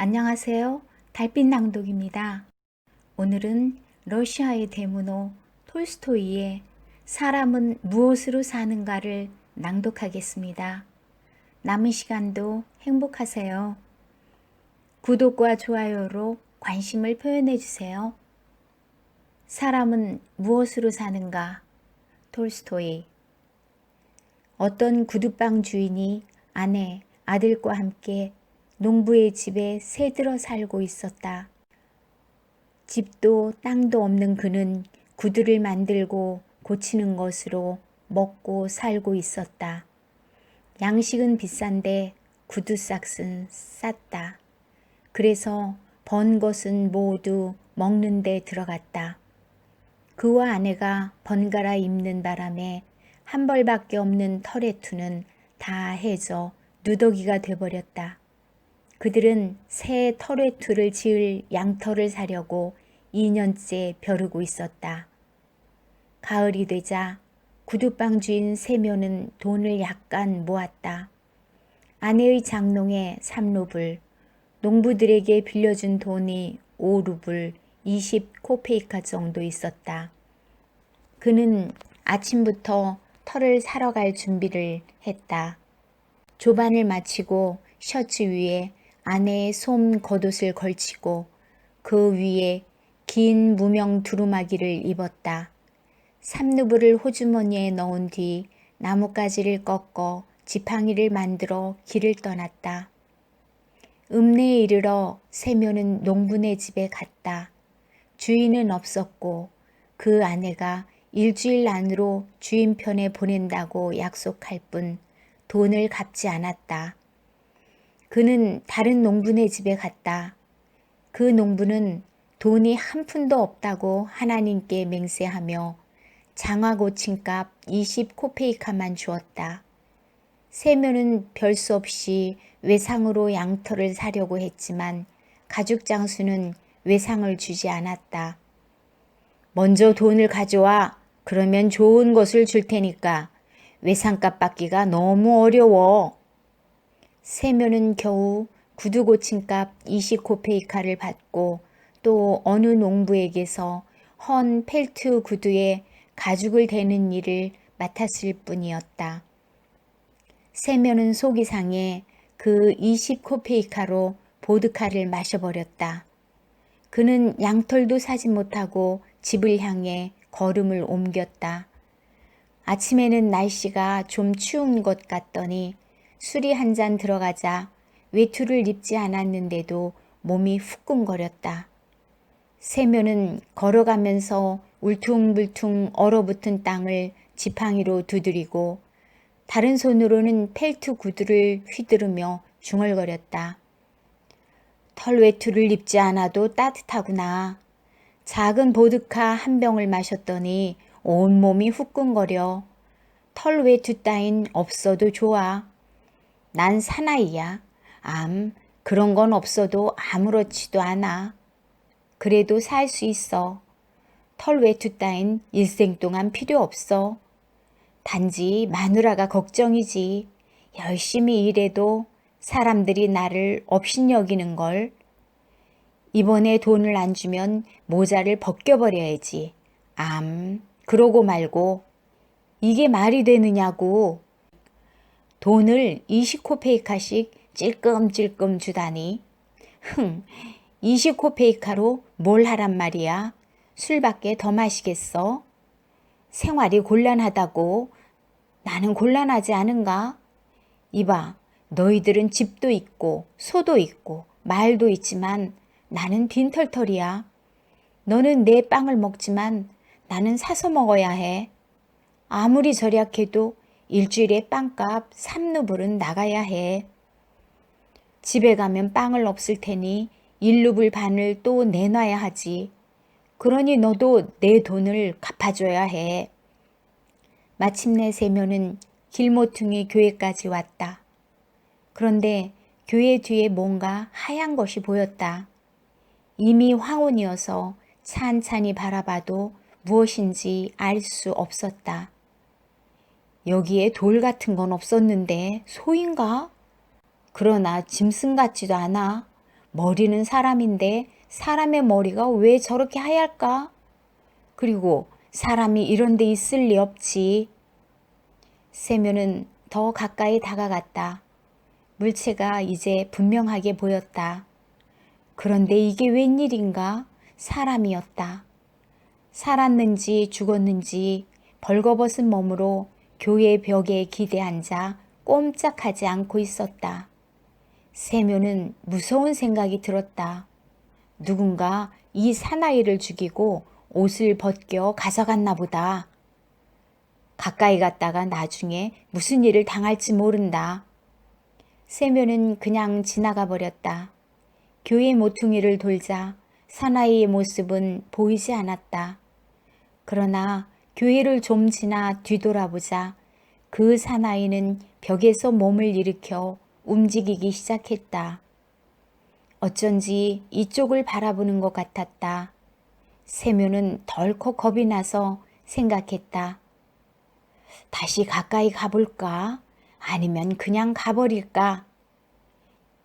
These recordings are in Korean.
안녕하세요. 달빛 낭독입니다. 오늘은 러시아의 대문호 톨스토이의 사람은 무엇으로 사는가를 낭독하겠습니다. 남은 시간도 행복하세요. 구독과 좋아요로 관심을 표현해 주세요. 사람은 무엇으로 사는가? 톨스토이. 어떤 구두방 주인이 아내, 아들과 함께 농부의 집에 새들어 살고 있었다. 집도 땅도 없는 그는 구두를 만들고 고치는 것으로 먹고 살고 있었다. 양식은 비싼데 구두싹은 쌌다. 그래서 번 것은 모두 먹는 데 들어갔다. 그와 아내가 번갈아 입는 바람에 한 벌밖에 없는 털의 투는 다 해져 누더기가 돼버렸다. 그들은 새 털외투를 지을 양털을 사려고 2년째 벼르고 있었다. 가을이 되자 구두방 주인 세묘는 돈을 약간 모았다. 아내의 장농에 3루블, 농부들에게 빌려준 돈이 5루블, 20코페이카 정도 있었다. 그는 아침부터 털을 사러 갈 준비를 했다. 조반을 마치고 셔츠 위에 아내의 솜 겉옷을 걸치고 그 위에 긴 무명 두루마기를 입었다. 3루블을 호주머니에 넣은 뒤 나뭇가지를 꺾어 지팡이를 만들어 길을 떠났다. 읍내에 이르러 세묘는 농부네 집에 갔다. 주인은 없었고 그 아내가 일주일 안으로 주인 편에 보낸다고 약속할 뿐 돈을 갚지 않았다. 그는 다른 농부네 집에 갔다. 그 농부는 돈이 한 푼도 없다고 하나님께 맹세하며 장화 고침값 20코페이카만 주었다. 세묘는 별 수 없이 외상으로 양털을 사려고 했지만 가죽 장수는 외상을 주지 않았다. 먼저 돈을 가져와. 그러면 좋은 것을 줄 테니까. 외상값 받기가 너무 어려워. 세묘는 겨우 구두 고침값 20코페이카를 받고 또 어느 농부에게서 헌 펠트 구두에 가죽을 대는 일을 맡았을 뿐이었다. 세묘는 속이 상해 그 20코페이카로 보드카를 마셔버렸다. 그는 양털도 사지 못하고 집을 향해 걸음을 옮겼다. 아침에는 날씨가 좀 추운 것 같더니 술이 한 잔 들어가자 외투를 입지 않았는데도 몸이 후끈거렸다. 세묘는 걸어가면서 울퉁불퉁 얼어붙은 땅을 지팡이로 두드리고 다른 손으로는 펠트 구두를 휘두르며 중얼거렸다. 털 외투를 입지 않아도 따뜻하구나. 작은 보드카 한 병을 마셨더니 온몸이 후끈거려. 털 외투 따윈 없어도 좋아. 난 사나이야. 그런 건 없어도 아무렇지도 않아. 그래도 살 수 있어. 털 외투 따윈 일생 동안 필요 없어. 단지 마누라가 걱정이지. 열심히 일해도 사람들이 나를 업신여기는 걸. 이번에 돈을 안 주면 모자를 벗겨버려야지. 그러고 말고. 이게 말이 되느냐고. 돈을 20코페이카씩 찔끔찔끔 주다니. 20코페이카로 뭘 하란 말이야. 술밖에 더 마시겠어? 생활이 곤란하다고. 나는 곤란하지 않은가? 이봐, 너희들은 집도 있고 소도 있고 말도 있지만 나는 빈털털이야. 너는 내 빵을 먹지만 나는 사서 먹어야 해. 아무리 절약해도 일주일에 빵값 3루블은 나가야 해. 집에 가면 빵을 없을 테니 1루블 반을 또 내놔야 하지. 그러니 너도 내 돈을 갚아줘야 해. 마침내 세묘는 길모퉁이 교회까지 왔다. 그런데 교회 뒤에 뭔가 하얀 것이 보였다. 이미 황혼이어서 찬찬히 바라봐도 무엇인지 알 수 없었다. 여기에 돌 같은 건 없었는데 소인가? 그러나 짐승 같지도 않아. 머리는 사람인데 사람의 머리가 왜 저렇게 하얄까? 그리고 사람이 이런 데 있을 리 없지. 세면은 더 가까이 다가갔다. 물체가 이제 분명하게 보였다. 그런데 이게 웬일인가? 사람이었다. 살았는지 죽었는지 벌거벗은 몸으로 교회 벽에 기대 앉아 꼼짝하지 않고 있었다. 세묘는 무서운 생각이 들었다. 누군가 이 사나이를 죽이고 옷을 벗겨 가져갔나 보다. 가까이 갔다가 나중에 무슨 일을 당할지 모른다. 세묘는 그냥 지나가 버렸다. 교회 모퉁이를 돌자 사나이의 모습은 보이지 않았다. 그러나 교회를 좀 지나 뒤돌아보자 그 사나이는 벽에서 몸을 일으켜 움직이기 시작했다. 어쩐지 이쪽을 바라보는 것 같았다. 세묘는 덜컥 겁이 나서 생각했다. 다시 가까이 가볼까? 아니면 그냥 가버릴까?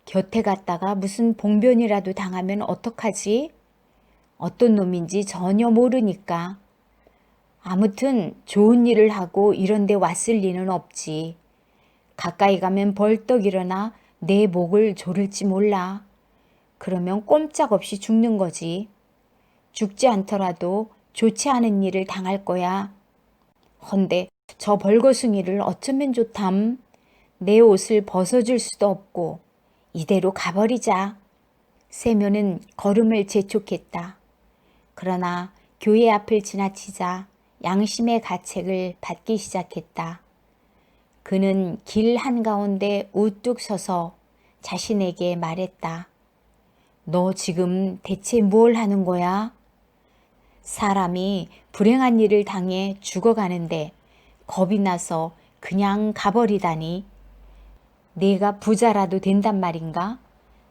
곁에 갔다가 무슨 봉변이라도 당하면 어떡하지? 어떤 놈인지 전혀 모르니까. 아무튼 좋은 일을 하고 이런 데 왔을 리는 없지. 가까이 가면 벌떡 일어나 내 목을 조를지 몰라. 그러면 꼼짝없이 죽는 거지. 죽지 않더라도 좋지 않은 일을 당할 거야. 헌데 저 벌거숭이를 어쩌면 좋담. 내 옷을 벗어줄 수도 없고 이대로 가버리자. 세묘는 걸음을 재촉했다. 그러나 교회 앞을 지나치자 양심의 가책을 받기 시작했다. 그는 길 한가운데 우뚝 서서 자신에게 말했다. 너 지금 대체 뭘 하는 거야? 사람이 불행한 일을 당해 죽어가는데 겁이 나서 그냥 가버리다니. 내가 부자라도 된단 말인가?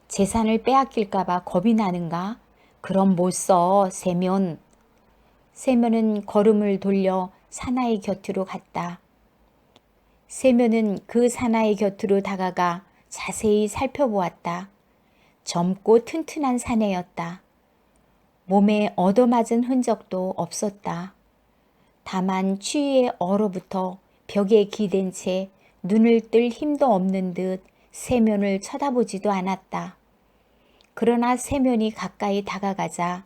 재산을 빼앗길까봐 겁이 나는가? 그럼 못 써, 세면. 세면은 걸음을 돌려 사나이 곁으로 갔다. 세면은 그 사나이 곁으로 다가가 자세히 살펴보았다. 젊고 튼튼한 사내였다. 몸에 얻어맞은 흔적도 없었다. 다만 추위에 얼어붙어 벽에 기댄 채 눈을 뜰 힘도 없는 듯 세면을 쳐다보지도 않았다. 그러나 세면이 가까이 다가가자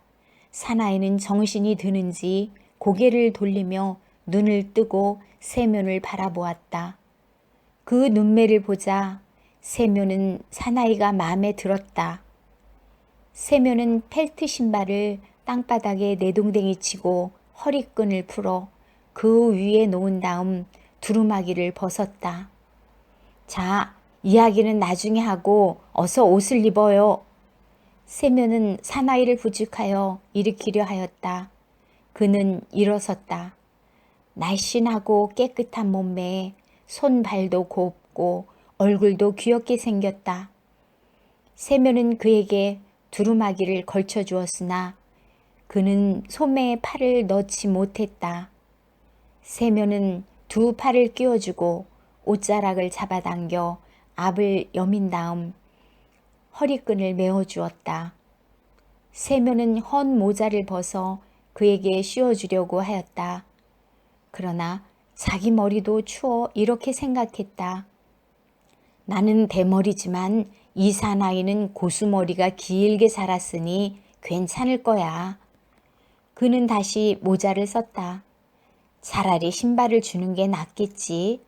사나이는 정신이 드는지 고개를 돌리며 눈을 뜨고 세면을 바라보았다. 그 눈매를 보자 세면은 사나이가 마음에 들었다. 세면은 펠트 신발을 땅바닥에 내동댕이 치고 허리끈을 풀어 그 위에 놓은 다음 두루마기를 벗었다. 자, 이야기는 나중에 하고 어서 옷을 입어요. 세면은 사나이를 부축하여 일으키려 하였다. 그는 일어섰다. 날씬하고 깨끗한 몸매에 손발도 곱고 얼굴도 귀엽게 생겼다. 세면은 그에게 두루마기를 걸쳐 주었으나 그는 소매에 팔을 넣지 못했다. 세면은 두 팔을 끼워주고 옷자락을 잡아당겨 앞을 여민 다음 허리끈을 메어주었다. 세면은 헌 모자를 벗어 그에게 씌워주려고 하였다. 그러나 자기 머리도 추워 이렇게 생각했다. 나는 대머리지만 이 사나이는 고수머리가 길게 자랐으니 괜찮을 거야. 그는 다시 모자를 썼다. 차라리 신발을 주는 게 낫겠지.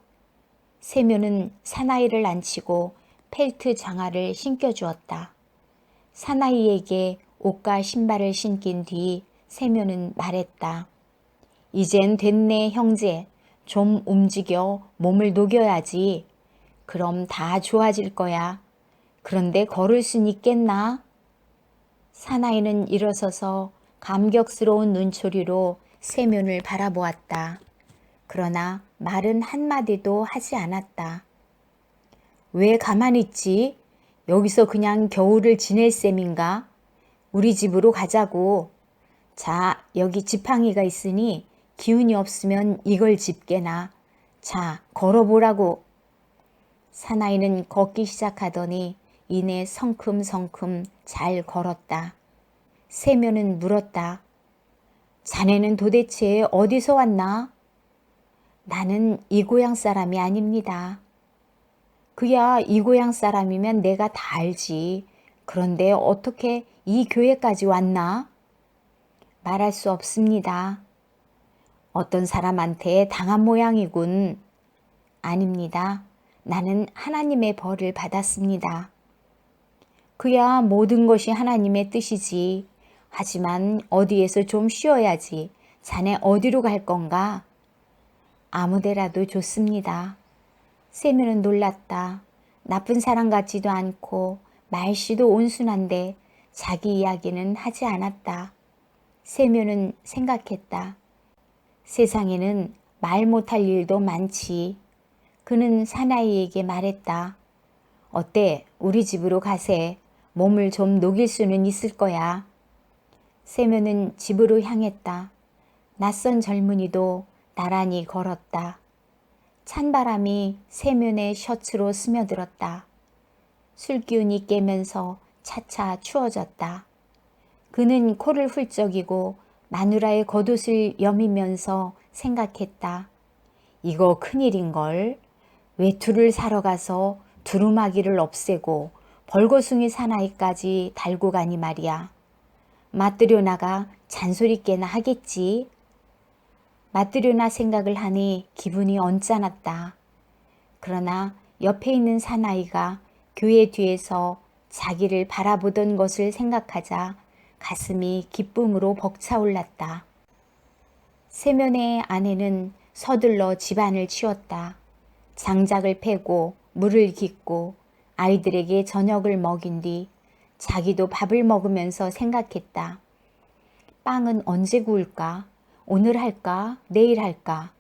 세면은 사나이를 앉히고 펠트 장화를 신겨주었다. 사나이에게 옷과 신발을 신긴 뒤 세면은 말했다. 이젠 됐네 형제. 좀 움직여 몸을 녹여야지. 그럼 다 좋아질 거야. 그런데 걸을 순 있겠나? 사나이는 일어서서 감격스러운 눈초리로 세면을 바라보았다. 그러나 말은 한마디도 하지 않았다. 왜 가만히 있지? 여기서 그냥 겨울을 지낼 셈인가? 우리 집으로 가자고. 자, 여기 지팡이가 있으니 기운이 없으면 이걸 짚게나. 자, 걸어보라고. 사나이는 걷기 시작하더니 이내 성큼성큼 잘 걸었다. 세면은 물었다. 자네는 도대체 어디서 왔나? 나는 이 고향 사람이 아닙니다. 그야 이 고향 사람이면 내가 다 알지. 그런데 어떻게 이 교회까지 왔나? 말할 수 없습니다. 어떤 사람한테 당한 모양이군. 아닙니다. 나는 하나님의 벌을 받았습니다. 그야 모든 것이 하나님의 뜻이지. 하지만 어디에서 좀 쉬어야지. 자네 어디로 갈 건가? 아무 데라도 좋습니다. 세면은 놀랐다. 나쁜 사람 같지도 않고 말씨도 온순한데 자기 이야기는 하지 않았다. 세면은 생각했다. 세상에는 말 못할 일도 많지. 그는 사나이에게 말했다. 어때? 우리 집으로 가세. 몸을 좀 녹일 수는 있을 거야. 세면은 집으로 향했다. 낯선 젊은이도 나란히 걸었다. 찬바람이 세면의 셔츠로 스며들었다. 술기운이 깨면서 차차 추워졌다. 그는 코를 훌쩍이고 마누라의 겉옷을 여미면서 생각했다. 이거 큰일인걸. 외투를 사러 가서 두루마기를 없애고 벌거숭이 사나이까지 달고 가니 말이야. 맞들여나가 잔소리 깨나 하겠지. 맞들여나 생각을 하니 기분이 언짢았다. 그러나 옆에 있는 사나이가 교회 뒤에서 자기를 바라보던 것을 생각하자 가슴이 기쁨으로 벅차올랐다. 세면의 아내는 서둘러 집안을 치웠다. 장작을 패고 물을 깃고 아이들에게 저녁을 먹인 뒤 자기도 밥을 먹으면서 생각했다. 빵은 언제 구울까? 오늘 할까? 내일 할까?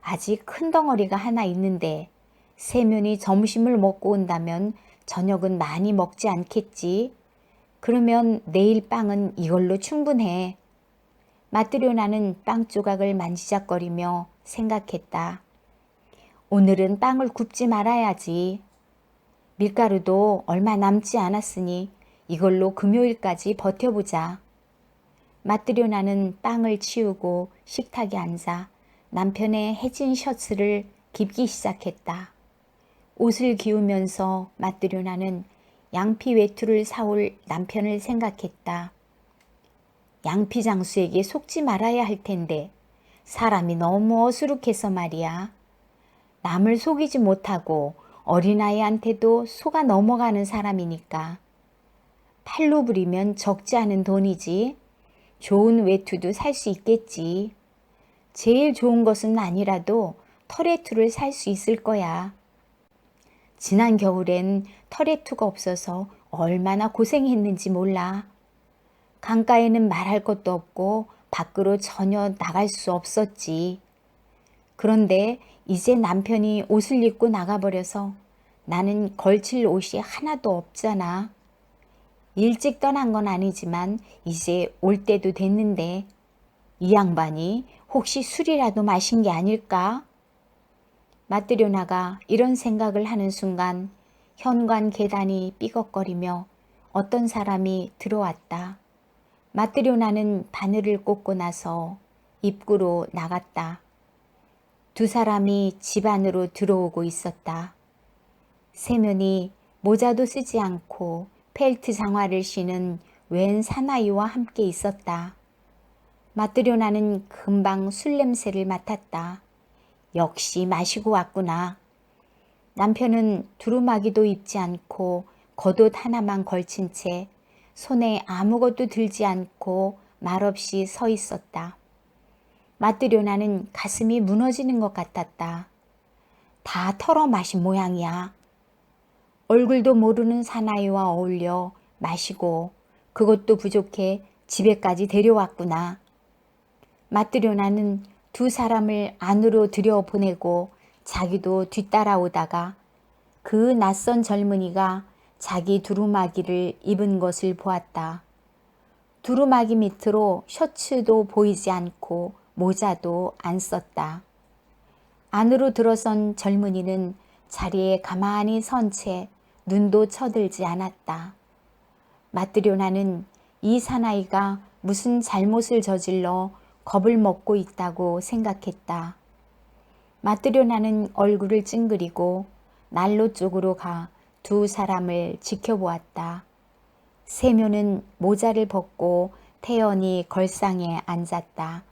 아직 큰 덩어리가 하나 있는데 세면이 점심을 먹고 온다면 저녁은 많이 먹지 않겠지? 그러면 내일 빵은 이걸로 충분해. 맞들여나는 빵 조각을 만지작거리며 생각했다. 오늘은 빵을 굽지 말아야지. 밀가루도 얼마 남지 않았으니 이걸로 금요일까지 버텨보자. 맞들여나는 빵을 치우고 식탁에 앉아 남편의 해진 셔츠를 깁기 시작했다. 옷을 기우면서 맞들여나는 양피 외투를 사올 남편을 생각했다. 양피 장수에게 속지 말아야 할 텐데 사람이 너무 어수룩해서 말이야. 남을 속이지 못하고 어린아이한테도 속아 넘어가는 사람이니까. 팔로 부리면 적지 않은 돈이지. 좋은 외투도 살 수 있겠지. 제일 좋은 것은 아니라도 털외투를 살 수 있을 거야. 지난 겨울엔 털외투가 없어서 얼마나 고생했는지 몰라. 강가에는 말할 것도 없고 밖으로 전혀 나갈 수 없었지. 그런데 이제 남편이 옷을 입고 나가버려서 나는 걸칠 옷이 하나도 없잖아. 일찍 떠난 건 아니지만 이제 올 때도 됐는데 이 양반이 혹시 술이라도 마신 게 아닐까? 맞들여나가 이런 생각을 하는 순간 현관 계단이 삐걱거리며 어떤 사람이 들어왔다. 맞들여나는 바늘을 꽂고 나서 입구로 나갔다. 두 사람이 집 안으로 들어오고 있었다. 세면이 모자도 쓰지 않고 펠트 장화를 신은 웬 사나이와 함께 있었다. 맞들여나는 금방 술 냄새를 맡았다. 역시 마시고 왔구나. 남편은 두루마기도 입지 않고 겉옷 하나만 걸친 채 손에 아무것도 들지 않고 말없이 서 있었다. 맞들여나는 가슴이 무너지는 것 같았다. 다 털어 마신 모양이야. 얼굴도 모르는 사나이와 어울려 마시고 그것도 부족해 집에까지 데려왔구나. 맞들여나는 두 사람을 안으로 들여보내고 자기도 뒤따라오다가 그 낯선 젊은이가 자기 두루마기를 입은 것을 보았다. 두루마기 밑으로 셔츠도 보이지 않고 모자도 안 썼다. 안으로 들어선 젊은이는 자리에 가만히 선 채 눈도 쳐들지 않았다. 마트료나는 이 사나이가 무슨 잘못을 저질러 겁을 먹고 있다고 생각했다. 마트료나는 얼굴을 찡그리고 난로 쪽으로 가 두 사람을 지켜보았다. 세묘는 모자를 벗고 태연히 걸상에 앉았다.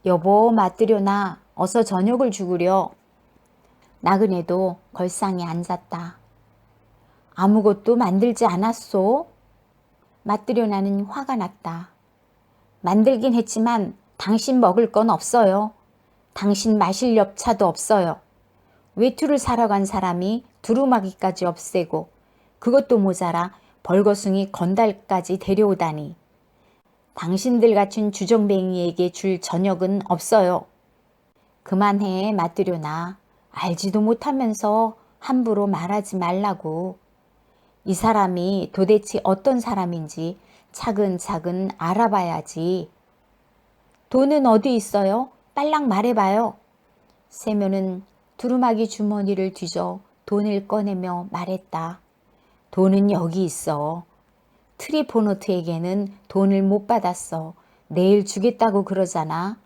여보, 마트료나, 어서 저녁을 주구려. 나그네도 걸상에 앉았다. 아무것도 만들지 않았소? 마트료나는 화가 났다. 만들긴 했지만 당신 먹을 건 없어요. 당신 마실 엽차도 없어요. 외투를 사러 간 사람이 두루마기까지 없애고 그것도 모자라 벌거숭이 건달까지 데려오다니. 당신들 같은 주정뱅이에게 줄 저녁은 없어요. 그만해, 마트료나. 알지도 못하면서 함부로 말하지 말라고. 이 사람이 도대체 어떤 사람인지 차근차근 알아봐야지. 돈은 어디 있어요? 빨랑 말해봐요. 세묘는 두루마기 주머니를 뒤져 돈을 꺼내며 말했다. 돈은 여기 있어. 트리포노트에게는 돈을 못 받았어. 내일 주겠다고 그러잖아.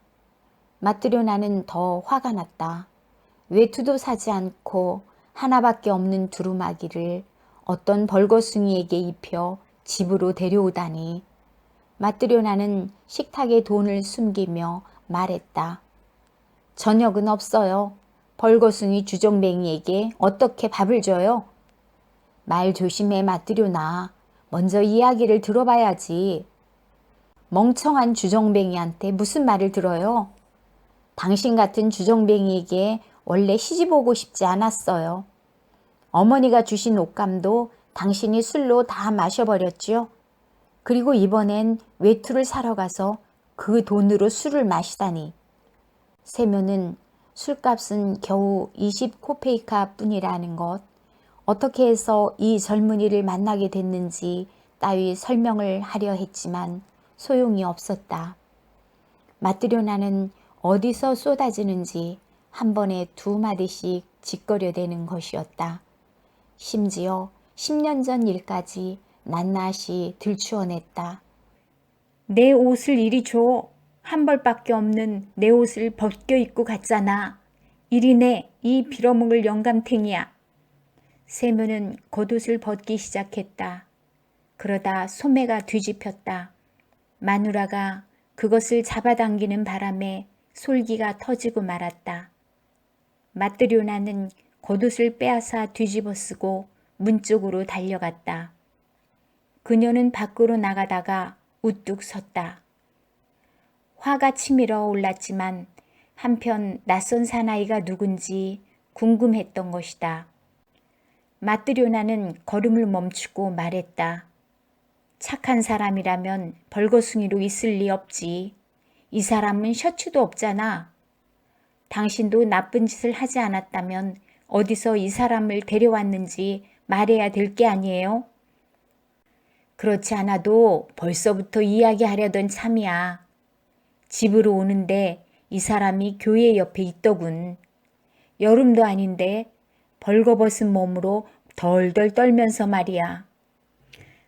마트료나는 더 화가 났다. 외투도 사지 않고 하나밖에 없는 두루마기를 어떤 벌거숭이에게 입혀 집으로 데려오다니. 마트료나는 식탁에 돈을 숨기며 말했다. 저녁은 없어요. 벌거숭이 주정뱅이에게 어떻게 밥을 줘요? 말 조심해, 마트료나. 먼저 이야기를 들어봐야지. 멍청한 주정뱅이한테 무슨 말을 들어요? 당신 같은 주정뱅이에게 원래 시집 오고 싶지 않았어요. 어머니가 주신 옷감도 당신이 술로 다 마셔버렸지요. 그리고 이번엔 외투를 사러 가서 그 돈으로 술을 마시다니. 세묘는 술값은 겨우 20코페이카 뿐이라는 것, 어떻게 해서 이 젊은이를 만나게 됐는지 따위 설명을 하려 했지만 소용이 없었다. 마트료나는 어디서 쏟아지는지 한 번에 두 마디씩 짓거려대는 것이었다. 심지어 10년 전 일까지 낱낱이 들추어냈다. 내 옷을 이리 줘. 한 벌밖에 없는 내 옷을 벗겨 입고 갔잖아. 이리 내, 이 빌어먹을 영감탱이야. 세묘는 겉옷을 벗기 시작했다. 그러다 소매가 뒤집혔다. 마누라가 그것을 잡아당기는 바람에 솔기가 터지고 말았다. 마트료나는 겉옷을 빼앗아 뒤집어 쓰고 문 쪽으로 달려갔다. 그녀는 밖으로 나가다가 우뚝 섰다. 화가 치밀어 올랐지만 한편 낯선 사나이가 누군지 궁금했던 것이다. 마트료나는 걸음을 멈추고 말했다. 착한 사람이라면 벌거숭이로 있을 리 없지. 이 사람은 셔츠도 없잖아. 당신도 나쁜 짓을 하지 않았다면 어디서 이 사람을 데려왔는지 말해야 될 게 아니에요? 그렇지 않아도 벌써부터 이야기하려던 참이야. 집으로 오는데 이 사람이 교회 옆에 있더군. 여름도 아닌데 벌거벗은 몸으로 덜덜 떨면서 말이야.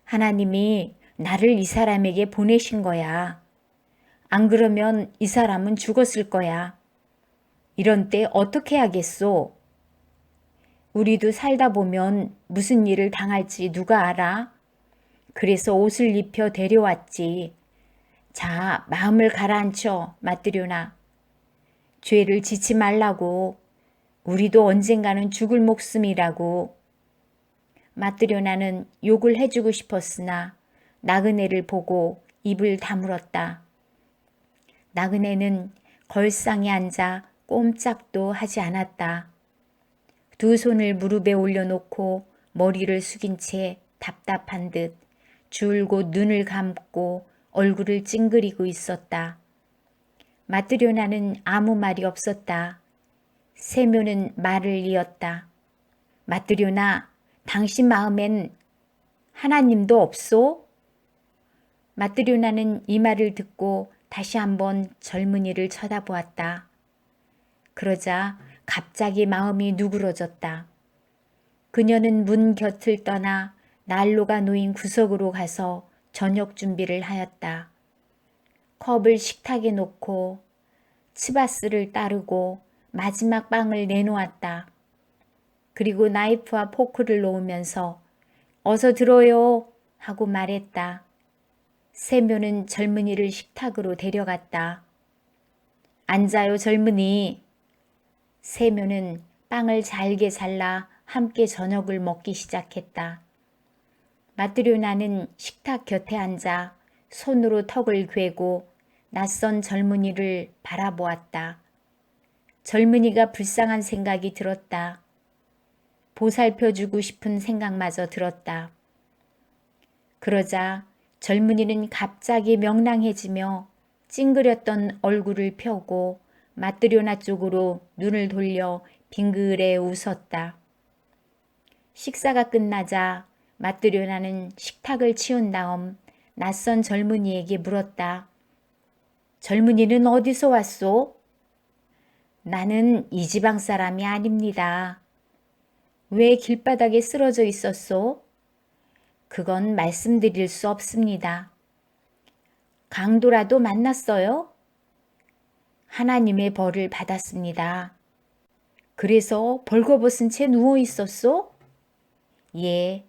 하나님이 나를 이 사람에게 보내신 거야. 안 그러면 이 사람은 죽었을 거야. 이런 때 어떻게 하겠소? 우리도 살다 보면 무슨 일을 당할지 누가 알아? 그래서 옷을 입혀 데려왔지. 자, 마음을 가라앉혀, 마트료나. 죄를 짓지 말라고. 우리도 언젠가는 죽을 목숨이라고. 마트료나는 욕을 해주고 싶었으나 나그네를 보고 입을 다물었다. 나그네는 걸상에 앉아 꼼짝도 하지 않았다. 두 손을 무릎에 올려놓고 머리를 숙인 채 답답한 듯 줄곧 눈을 감고 얼굴을 찡그리고 있었다. 마트료나는 아무 말이 없었다. 세묘는 말을 이었다. 마트료나, 당신 마음엔 하나님도 없소? 마트료나는 이 말을 듣고 다시 한번 젊은이를 쳐다보았다. 그러자 갑자기 마음이 누그러졌다. 그녀는 문 곁을 떠나 난로가 놓인 구석으로 가서 저녁 준비를 하였다. 컵을 식탁에 놓고 치바스를 따르고 마지막 빵을 내놓았다. 그리고 나이프와 포크를 놓으면서 어서 들어요 하고 말했다. 세묘는 젊은이를 식탁으로 데려갔다. 앉아요 젊은이. 세묘는 빵을 잘게 잘라 함께 저녁을 먹기 시작했다. 마트료나는 식탁 곁에 앉아 손으로 턱을 괴고 낯선 젊은이를 바라보았다. 젊은이가 불쌍한 생각이 들었다. 보살펴주고 싶은 생각마저 들었다. 그러자 젊은이는 갑자기 명랑해지며 찡그렸던 얼굴을 펴고 마트료나 쪽으로 눈을 돌려 빙그레 웃었다. 식사가 끝나자 마트료나는 식탁을 치운 다음 낯선 젊은이에게 물었다. 젊은이는 어디서 왔소? 나는 이 지방 사람이 아닙니다. 왜 길바닥에 쓰러져 있었소? 그건 말씀드릴 수 없습니다. 강도라도 만났어요? 하나님의 벌을 받았습니다. 그래서 벌거벗은 채 누워 있었소? 예,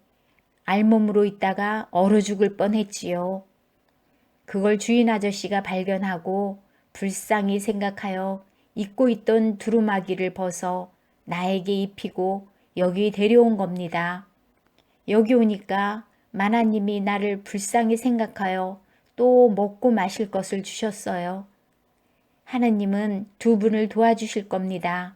알몸으로 있다가 얼어 죽을 뻔했지요. 그걸 주인 아저씨가 발견하고 불쌍히 생각하여 입고 있던 두루마기를 벗어 나에게 입히고 여기 데려온 겁니다. 여기 오니까 마나님이 나를 불쌍히 생각하여 또 먹고 마실 것을 주셨어요. 하나님은 두 분을 도와주실 겁니다.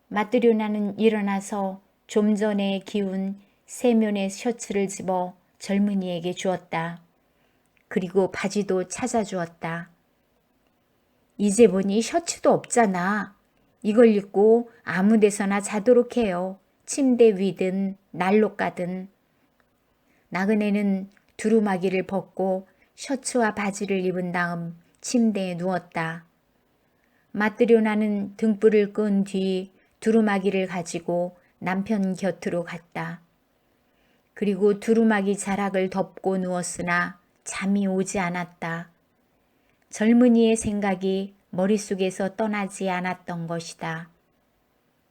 마트료나는 일어나서 좀 전에 기운 세면의 셔츠를 집어 젊은이에게 주었다. 그리고 바지도 찾아주었다. 이제 보니 셔츠도 없잖아. 이걸 입고 아무 데서나 자도록 해요. 침대 위든 난로가든. 나그네는 두루마기를 벗고 셔츠와 바지를 입은 다음 침대에 누웠다. 마트료나는 등불을 끈 뒤 두루마기를 가지고 남편 곁으로 갔다. 그리고 두루마기 자락을 덮고 누웠으나 잠이 오지 않았다. 젊은이의 생각이 머릿속에서 떠나지 않았던 것이다.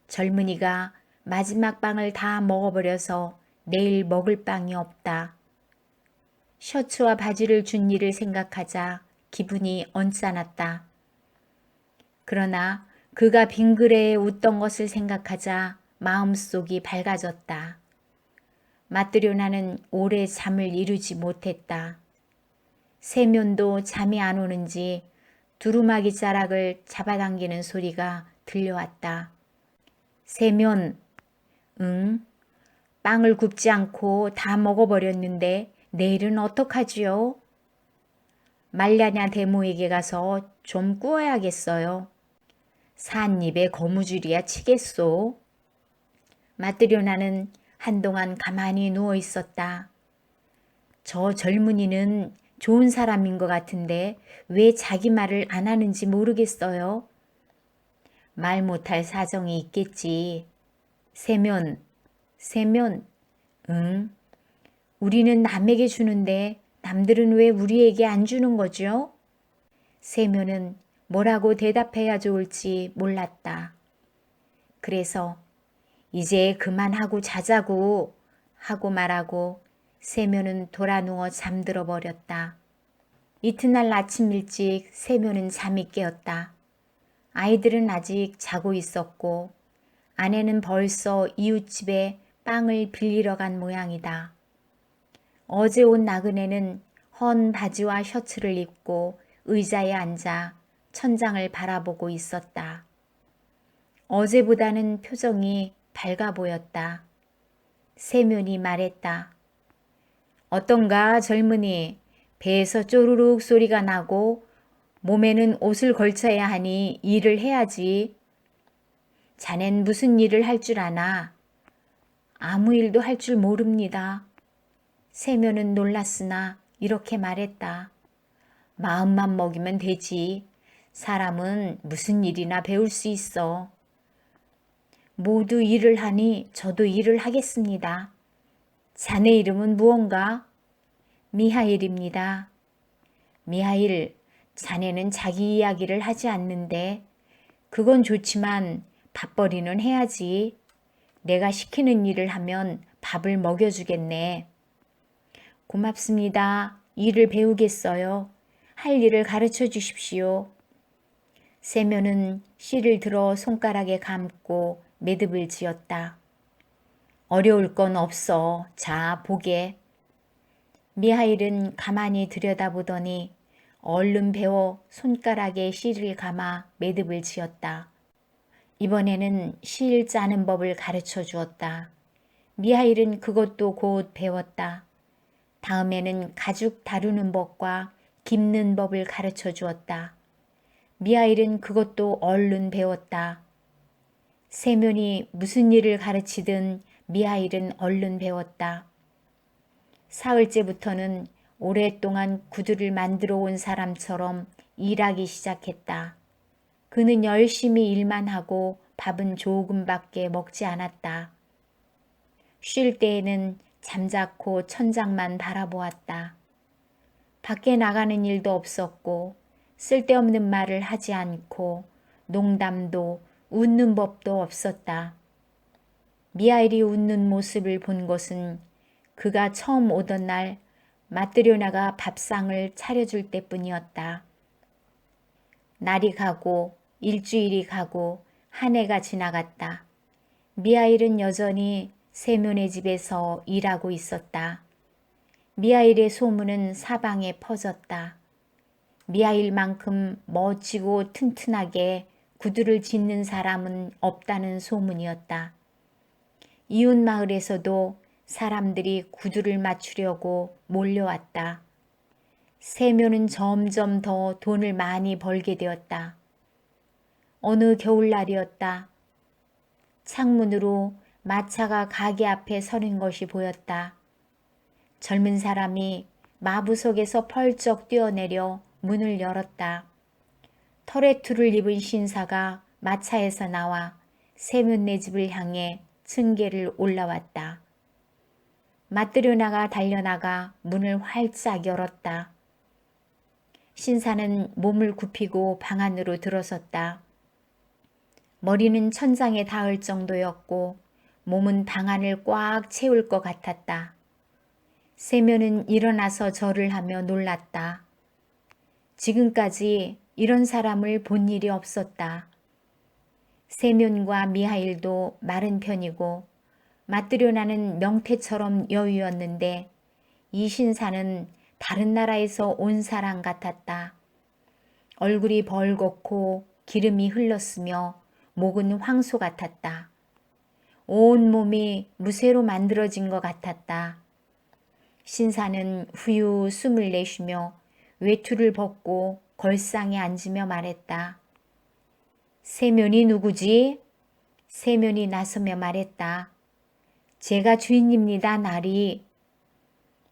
젊은이가 마지막 빵을 다 먹어버려서 내일 먹을 빵이 없다. 셔츠와 바지를 준 일을 생각하자 기분이 언짢았다. 그러나 그가 빙그레 웃던 것을 생각하자 마음속이 밝아졌다. 마트료나는 오래 잠을 이루지 못했다. 세면도 잠이 안 오는지 두루마기 자락을 잡아당기는 소리가 들려왔다. 세면, 응? 빵을 굽지 않고 다 먹어버렸는데 내일은 어떡하지요? 말ля냐 대모에게 가서 좀 구워야겠어요. 삿입에 거무줄이야 치겠소. 마트료나는 한동안 가만히 누워 있었다. 저 젊은이는 좋은 사람인 것 같은데 왜 자기 말을 안 하는지 모르겠어요. 말 못할 사정이 있겠지. 세면, 응. 우리는 남에게 주는데 남들은 왜 우리에게 안 주는 거죠? 세면은 뭐라고 대답해야 좋을지 몰랐다. 그래서 이제 그만하고 자자고 하고 말하고 세면은 돌아 누워 잠들어 버렸다. 이튿날 아침 일찍 세면은 잠이 깨었다. 아이들은 아직 자고 있었고 아내는 벌써 이웃집에 빵을 빌리러 간 모양이다. 어제 온 나그네는 헌 바지와 셔츠를 입고 의자에 앉아 천장을 바라보고 있었다. 어제보다는 표정이 밝아 보였다. 세면이 말했다. 어떤가 젊은이, 배에서 쪼르륵 소리가 나고 몸에는 옷을 걸쳐야 하니 일을 해야지. 자넨 무슨 일을 할 줄 아나? 아무 일도 할 줄 모릅니다. 세면은 놀랐으나 이렇게 말했다. 마음만 먹이면 되지. 사람은 무슨 일이나 배울 수 있어. 모두 일을 하니 저도 일을 하겠습니다. 자네 이름은 무언가? 미하일입니다. 미하일, 자네는 자기 이야기를 하지 않는데 그건 좋지만 밥벌이는 해야지. 내가 시키는 일을 하면 밥을 먹여주겠네. 고맙습니다. 일을 배우겠어요. 할 일을 가르쳐 주십시오. 세면은 실을 들어 손가락에 감고 매듭을 지었다. 어려울 건 없어. 자, 보게. 미하일은 가만히 들여다보더니 얼른 배워 손가락에 실을 감아 매듭을 지었다. 이번에는 실 짜는 법을 가르쳐 주었다. 미하일은 그것도 곧 배웠다. 다음에는 가죽 다루는 법과 깁는 법을 가르쳐 주었다. 미하일은 그것도 얼른 배웠다. 세면이 무슨 일을 가르치든 미하일은 얼른 배웠다. 사흘째부터는 오랫동안 구두를 만들어 온 사람처럼 일하기 시작했다. 그는 열심히 일만 하고 밥은 조금밖에 먹지 않았다. 쉴 때에는 잠자코 천장만 바라보았다. 밖에 나가는 일도 없었고 쓸데없는 말을 하지 않고 농담도 웃는 법도 없었다. 미하일이 웃는 모습을 본 것은 그가 처음 오던 날 마트료나가 밥상을 차려줄 때뿐이었다. 날이 가고 일주일이 가고 한 해가 지나갔다. 미하일은 여전히 세면의 집에서 일하고 있었다. 미하일의 소문은 사방에 퍼졌다. 미하일만큼 멋지고 튼튼하게 구두를 짓는 사람은 없다는 소문이었다. 이웃 마을에서도 사람들이 구두를 맞추려고 몰려왔다. 세면은 점점 더 돈을 많이 벌게 되었다. 어느 겨울날이었다. 창문으로 마차가 가게 앞에 서는 것이 보였다. 젊은 사람이 마부석에서 펄쩍 뛰어내려 문을 열었다. 터레투를 입은 신사가 마차에서 나와 세면네 집을 향해 층계를 올라왔다. 마트료나가 달려나가 문을 활짝 열었다. 신사는 몸을 굽히고 방 안으로 들어섰다. 머리는 천장에 닿을 정도였고 몸은 방 안을 꽉 채울 것 같았다. 세면은 일어나서 절을 하며 놀랐다. 지금까지 이런 사람을 본 일이 없었다. 세면과 미하일도 마른 편이고 마트료나는 명태처럼 여유였는데 이 신사는 다른 나라에서 온 사람 같았다. 얼굴이 벌겋고 기름이 흘렀으며 목은 황소 같았다. 온 몸이 무쇠로 만들어진 것 같았다. 신사는 후유 숨을 내쉬며 외투를 벗고 걸상에 앉으며 말했다. 세면이 누구지? 세면이 나서며 말했다. 제가 주인입니다, 나리.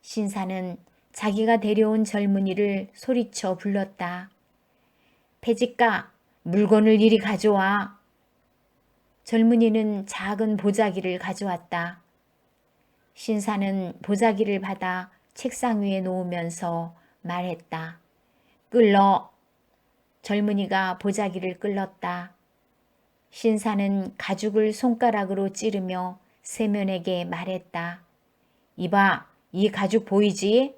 신사는 자기가 데려온 젊은이를 소리쳐 불렀다. 패직가, 물건을 이리 가져와. 젊은이는 작은 보자기를 가져왔다. 신사는 보자기를 받아 책상 위에 놓으면서 말했다. 끌러. 젊은이가 보자기를 끌렀다. 신사는 가죽을 손가락으로 찌르며 세면에게 말했다. 이봐, 이 가죽 보이지?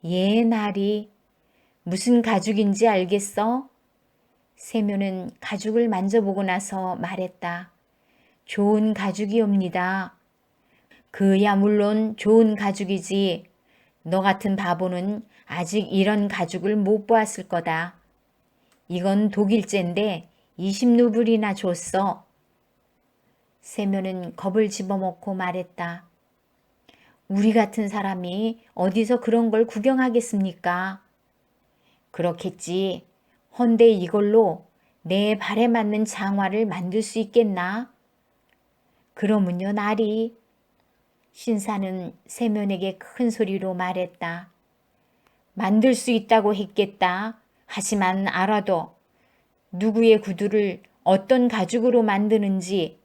예, 나리. 무슨 가죽인지 알겠어? 세면은 가죽을 만져보고 나서 말했다. 좋은 가죽이옵니다. 그야 물론 좋은 가죽이지. 너 같은 바보는 아직 이런 가죽을 못 보았을 거다. 이건 독일제인데 20루블이나 줬어. 세면은 겁을 집어먹고 말했다. 우리 같은 사람이 어디서 그런 걸 구경하겠습니까? 그렇겠지. 헌데 이걸로 내 발에 맞는 장화를 만들 수 있겠나? 그러면요, 나리. 신사는 세면에게 큰 소리로 말했다. 만들 수 있다고 했겠다. 하지만 알아도 누구의 구두를 어떤 가죽으로 만드는지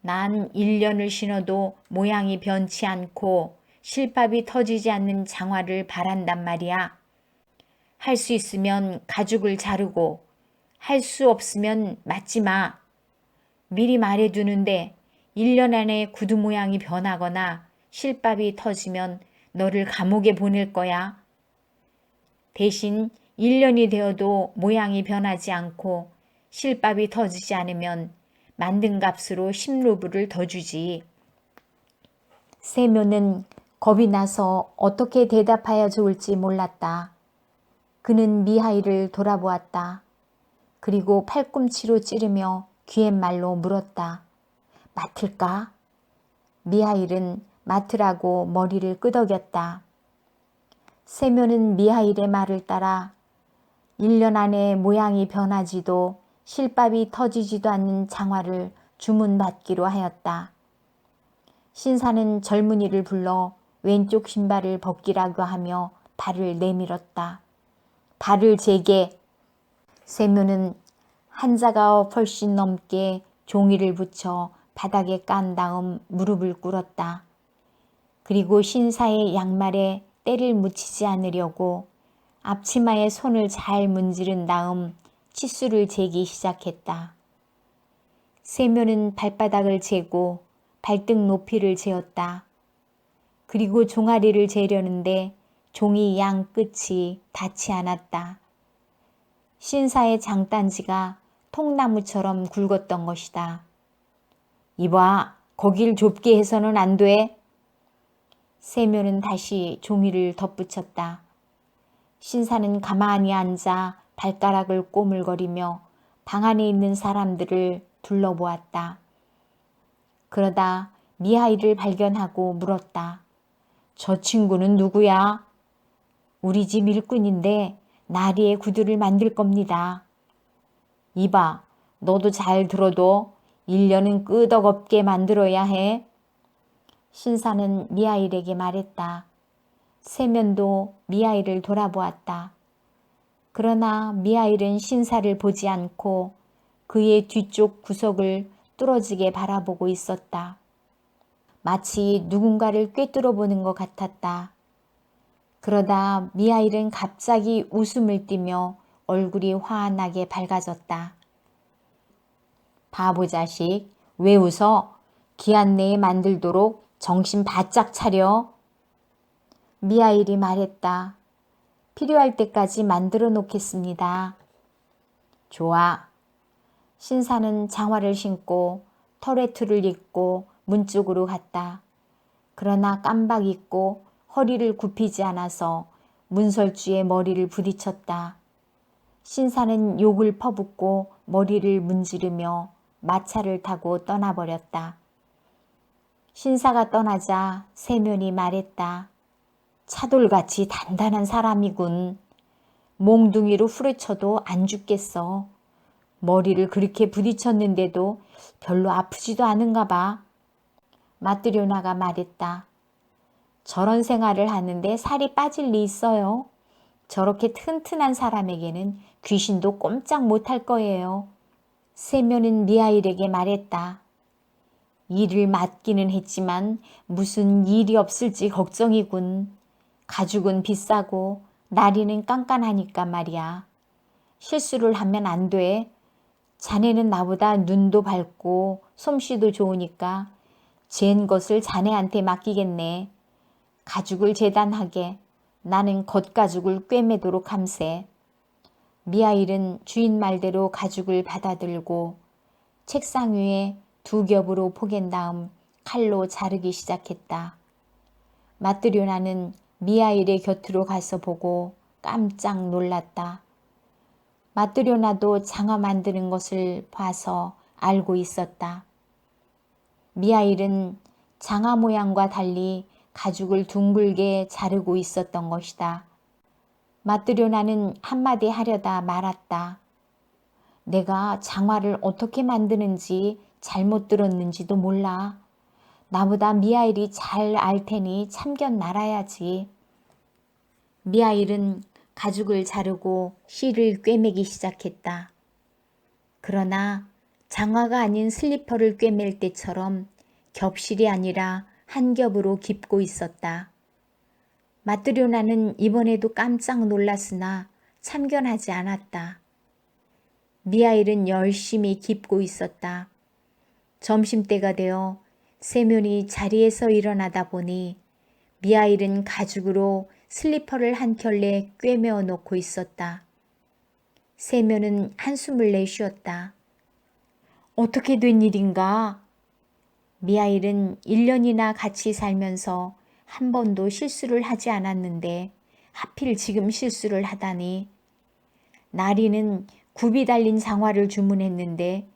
난 1년을 신어도 모양이 변치 않고 실밥이 터지지 않는 장화를 바란단 말이야. 할 수 있으면 가죽을 자르고 할 수 없으면 맞지 마. 미리 말해두는데 1년 안에 구두 모양이 변하거나 실밥이 터지면 너를 감옥에 보낼 거야. 대신 1년이 되어도 모양이 변하지 않고 실밥이 터지지 않으면 만든 값으로 10루블을 더 주지. 세묘는 겁이 나서 어떻게 대답하여 좋을지 몰랐다. 그는 미하일을 돌아보았다. 그리고 팔꿈치로 찌르며 귀갯말로 물었다. 맡을까? 미하일은 맡으라고 머리를 끄덕였다. 세묘는 미하일의 말을 따라 1년 안에 모양이 변하지도 실밥이 터지지도 않는 장화를 주문받기로 하였다. 신사는 젊은이를 불러 왼쪽 신발을 벗기라고 하며 발을 내밀었다. 발을 제게. 세묘는 한자가 훨씬 넘게 종이를 붙여 바닥에 깐 다음 무릎을 꿇었다. 그리고 신사의 양말에 때를 묻히지 않으려고 앞치마에 손을 잘 문지른 다음 치수를 재기 시작했다. 세묘는 발바닥을 재고 발등 높이를 재었다. 그리고 종아리를 재려는데 종이 양 끝이 닿지 않았다. 신사의 장단지가 통나무처럼 굵었던 것이다. 이봐, 거길 좁게 해서는 안 돼. 세묘는 다시 종이를 덧붙였다. 신사는 가만히 앉아 발가락을 꼬물거리며 방 안에 있는 사람들을 둘러보았다. 그러다 미하일을 발견하고 물었다. 저 친구는 누구야? 우리 집 일꾼인데 나리의 구두를 만들 겁니다. 이봐, 너도 잘 들어도 1년은 끄덕없게 만들어야 해. 신사는 미하일에게 말했다. 세면도 미하일을 돌아보았다. 그러나 미하일은 신사를 보지 않고 그의 뒤쪽 구석을 뚫어지게 바라보고 있었다. 마치 누군가를 꿰뚫어 보는 것 같았다. 그러다 미하일은 갑자기 웃음을 띠며 얼굴이 환하게 밝아졌다. 바보 자식, 왜 웃어? 기한 내에 만들도록 정신 바짝 차려. 미하일이 말했다. 필요할 때까지 만들어 놓겠습니다. 좋아. 신사는 장화를 신고 터레투를 입고 문 쪽으로 갔다. 그러나 깜박 잊고 허리를 굽히지 않아서 문설주에 머리를 부딪혔다. 신사는 욕을 퍼붓고 머리를 문지르며 마차를 타고 떠나버렸다. 신사가 떠나자 세면이 말했다. 차돌같이 단단한 사람이군. 몽둥이로 후려쳐도 안 죽겠어. 머리를 그렇게 부딪혔는데도 별로 아프지도 않은가 봐. 마트료나가 말했다. 저런 생활을 하는데 살이 빠질 리 있어요. 저렇게 튼튼한 사람에게는 귀신도 꼼짝 못할 거예요. 세면은 미하일에게 말했다. 일을 맡기는 했지만 무슨 일이 없을지 걱정이군. 가죽은 비싸고 나리는 깐깐하니까 말이야. 실수를 하면 안 돼. 자네는 나보다 눈도 밝고 솜씨도 좋으니까 잰 것을 자네한테 맡기겠네. 가죽을 재단하게. 나는 겉가죽을 꿰매도록 함세. 미하일은 주인 말대로 가죽을 받아들고 책상 위에 2겹으로 포갠 다음 칼로 자르기 시작했다. 마트료나는 미하일의 곁으로 가서 보고 깜짝 놀랐다. 마트료나도 장화 만드는 것을 봐서 알고 있었다. 미하일은 장화 모양과 달리 가죽을 둥글게 자르고 있었던 것이다. 마트료나는 한마디 하려다 말았다. 내가 장화를 어떻게 만드는지 잘못 들었는지도 몰라. 나보다 미하일이 잘 알 테니 참견 말아야지. 미하일은 가죽을 자르고 실을 꿰매기 시작했다. 그러나 장화가 아닌 슬리퍼를 꿰맬 때처럼 겹실이 아니라 한 겹으로 깁고 있었다. 마트료나는 이번에도 깜짝 놀랐으나 참견하지 않았다. 미하일은 열심히 깁고 있었다. 점심때가 되어 세면이 자리에서 일어나다 보니 미하일은 가죽으로 슬리퍼를 한 켤레 꿰매어 놓고 있었다. 세면은 한숨을 내쉬었다. 어떻게 된 일인가? 미하일은 1년이나 같이 살면서 한 번도 실수를 하지 않았는데 하필 지금 실수를 하다니. 나리는 굽이 달린 장화를 주문했는데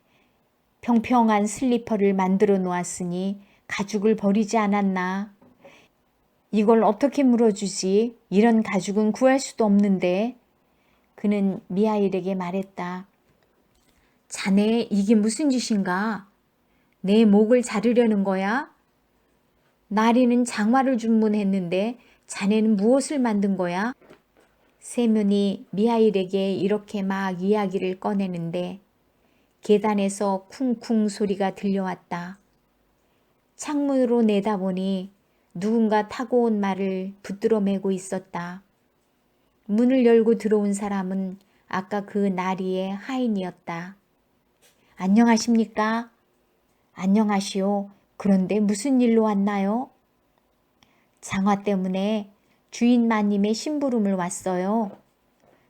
평평한 슬리퍼를 만들어 놓았으니 가죽을 버리지 않았나. 이걸 어떻게 물어주지? 이런 가죽은 구할 수도 없는데. 그는 미하일에게 말했다. 자네 이게 무슨 짓인가? 내 목을 자르려는 거야? 나리는 장화를 주문했는데 자네는 무엇을 만든 거야? 세면이 미하일에게 이렇게 막 이야기를 꺼내는데 계단에서 쿵쿵 소리가 들려왔다. 창문으로 내다보니 누군가 타고 온 말을 붙들어 매고 있었다. 문을 열고 들어온 사람은 아까 그 나리의 하인이었다. 안녕하십니까? 안녕하시오. 그런데 무슨 일로 왔나요? 장화 때문에 주인 마님의 심부름을 왔어요.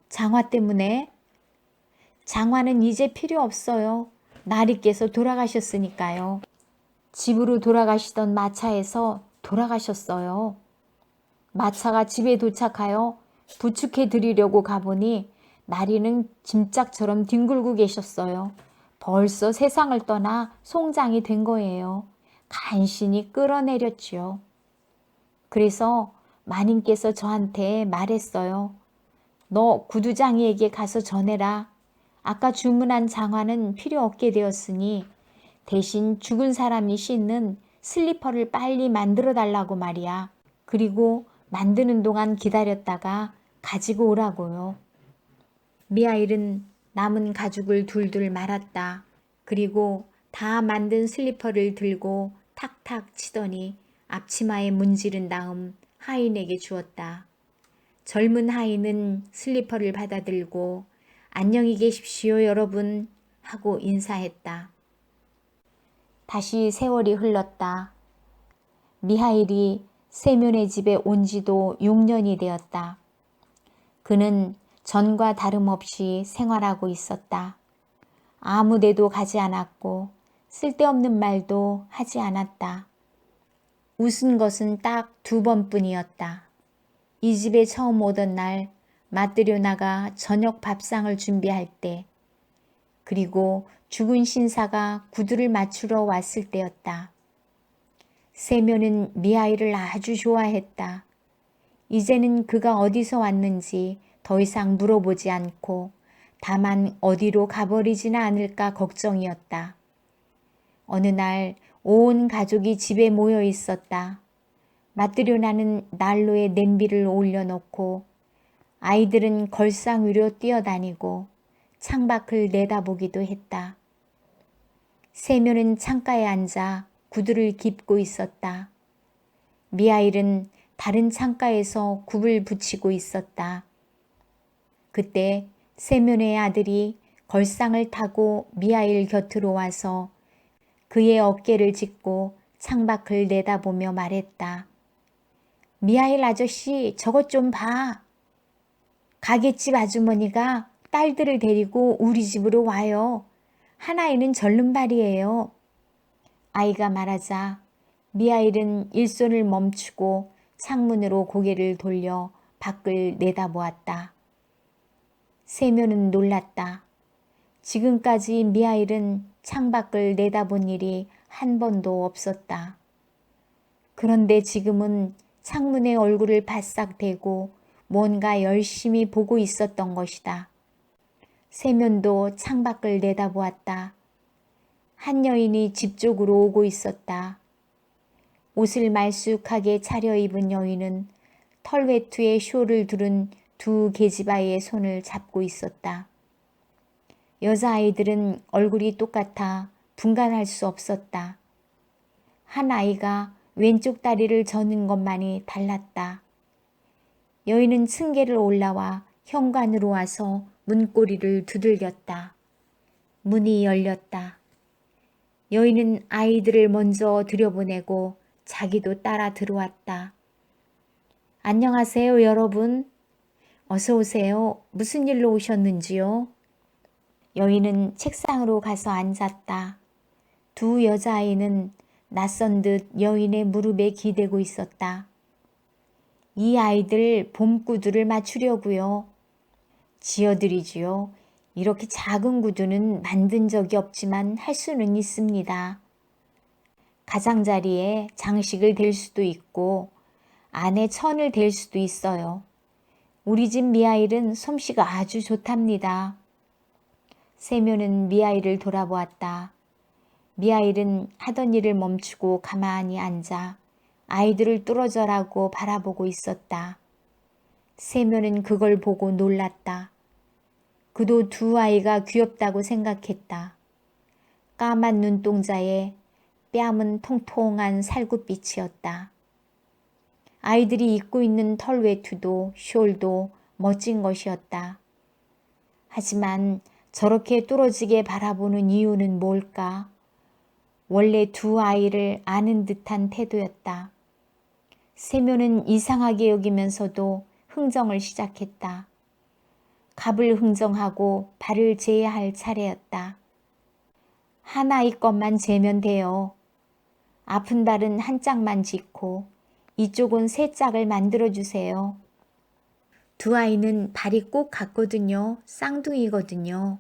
장화 때문에? 장화는 이제 필요 없어요. 나리께서 돌아가셨으니까요. 집으로 돌아가시던 마차에서 돌아가셨어요. 마차가 집에 도착하여 부축해 드리려고 가보니 나리는 짐짝처럼 뒹굴고 계셨어요. 벌써 세상을 떠나 송장이 된 거예요. 간신히 끌어내렸지요. 그래서 마님께서 저한테 말했어요. 너 구두장이에게 가서 전해라. 아까 주문한 장화는 필요 없게 되었으니 대신 죽은 사람이 신는 슬리퍼를 빨리 만들어 달라고 말이야. 그리고 만드는 동안 기다렸다가 가지고 오라고요. 미하일은 남은 가죽을 둘둘 말았다. 그리고 다 만든 슬리퍼를 들고 탁탁 치더니 앞치마에 문지른 다음 하인에게 주었다. 젊은 하인은 슬리퍼를 받아들고 안녕히 계십시오 여러분 하고 인사했다. 다시 세월이 흘렀다. 미하일이 세면의 집에 온 지도 6년이 되었다. 그는 전과 다름없이 생활하고 있었다. 아무 데도 가지 않았고 쓸데없는 말도 하지 않았다. 웃은 것은 딱 2번뿐이었다. 이 집에 처음 오던 날 마뜨료나가 저녁 밥상을 준비할 때, 그리고 죽은 신사가 구두를 맞추러 왔을 때였다. 세면은 미하일을 아주 좋아했다. 이제는 그가 어디서 왔는지 더 이상 물어보지 않고 다만 어디로 가버리지는 않을까 걱정이었다. 어느 날 온 가족이 집에 모여 있었다. 마뜨료나는 난로에 냄비를 올려놓고 아이들은 걸상 위로 뛰어다니고 창밖을 내다보기도 했다. 세면은 창가에 앉아 구두를 깁고 있었다. 미하일은 다른 창가에서 굽을 붙이고 있었다. 그때 세면의 아들이 걸상을 타고 미하일 곁으로 와서 그의 어깨를 짚고 창밖을 내다보며 말했다. 미하일 아저씨, 저것 좀 봐. 가게집 아주머니가 딸들을 데리고 우리 집으로 와요. 하나이는 절름발이에요. 아이가 말하자 미하일은 일손을 멈추고 창문으로 고개를 돌려 밖을 내다보았다. 세면은 놀랐다. 지금까지 미하일은 창밖을 내다본 일이 한 번도 없었다. 그런데 지금은 창문에 얼굴을 바싹 대고 뭔가 열심히 보고 있었던 것이다. 세면도 창밖을 내다보았다. 한 여인이 집 쪽으로 오고 있었다. 옷을 말쑥하게 차려입은 여인은 털외투에 쇼를 두른 두 계집아이의 손을 잡고 있었다. 여자아이들은 얼굴이 똑같아 분간할 수 없었다. 한 아이가 왼쪽 다리를 저는 것만이 달랐다. 여인은 층계를 올라와 현관으로 와서 문고리를 두들겼다. 문이 열렸다. 여인은 아이들을 먼저 들여보내고 자기도 따라 들어왔다. 안녕하세요, 여러분. 어서 오세요. 무슨 일로 오셨는지요? 여인은 책상으로 가서 앉았다. 두 여자아이는 낯선 듯 여인의 무릎에 기대고 있었다. 이 아이들 봄 구두를 맞추려고요. 지어드리지요. 이렇게 작은 구두는 만든 적이 없지만 할 수는 있습니다. 가장자리에 장식을 댈 수도 있고 안에 천을 댈 수도 있어요. 우리 집 미아일은 솜씨가 아주 좋답니다. 세묘는 미아일을 돌아보았다. 미아일은 하던 일을 멈추고 가만히 앉아 아이들을 뚫어져라고 바라보고 있었다. 세묘는 그걸 보고 놀랐다. 그도 두 아이가 귀엽다고 생각했다. 까만 눈동자에 뺨은 통통한 살구빛이었다. 아이들이 입고 있는 털 외투도 숄도 멋진 것이었다. 하지만 저렇게 뚫어지게 바라보는 이유는 뭘까? 원래 두 아이를 아는 듯한 태도였다. 세묘는 이상하게 여기면서도 흥정을 시작했다. 갑을 흥정하고 발을 재야 할 차례였다. 한 아이 것만 재면 돼요. 아픈 발은 한 짝만 짚고 이쪽은 세 짝을 만들어주세요. 두 아이는 발이 꼭 같거든요. 쌍둥이거든요.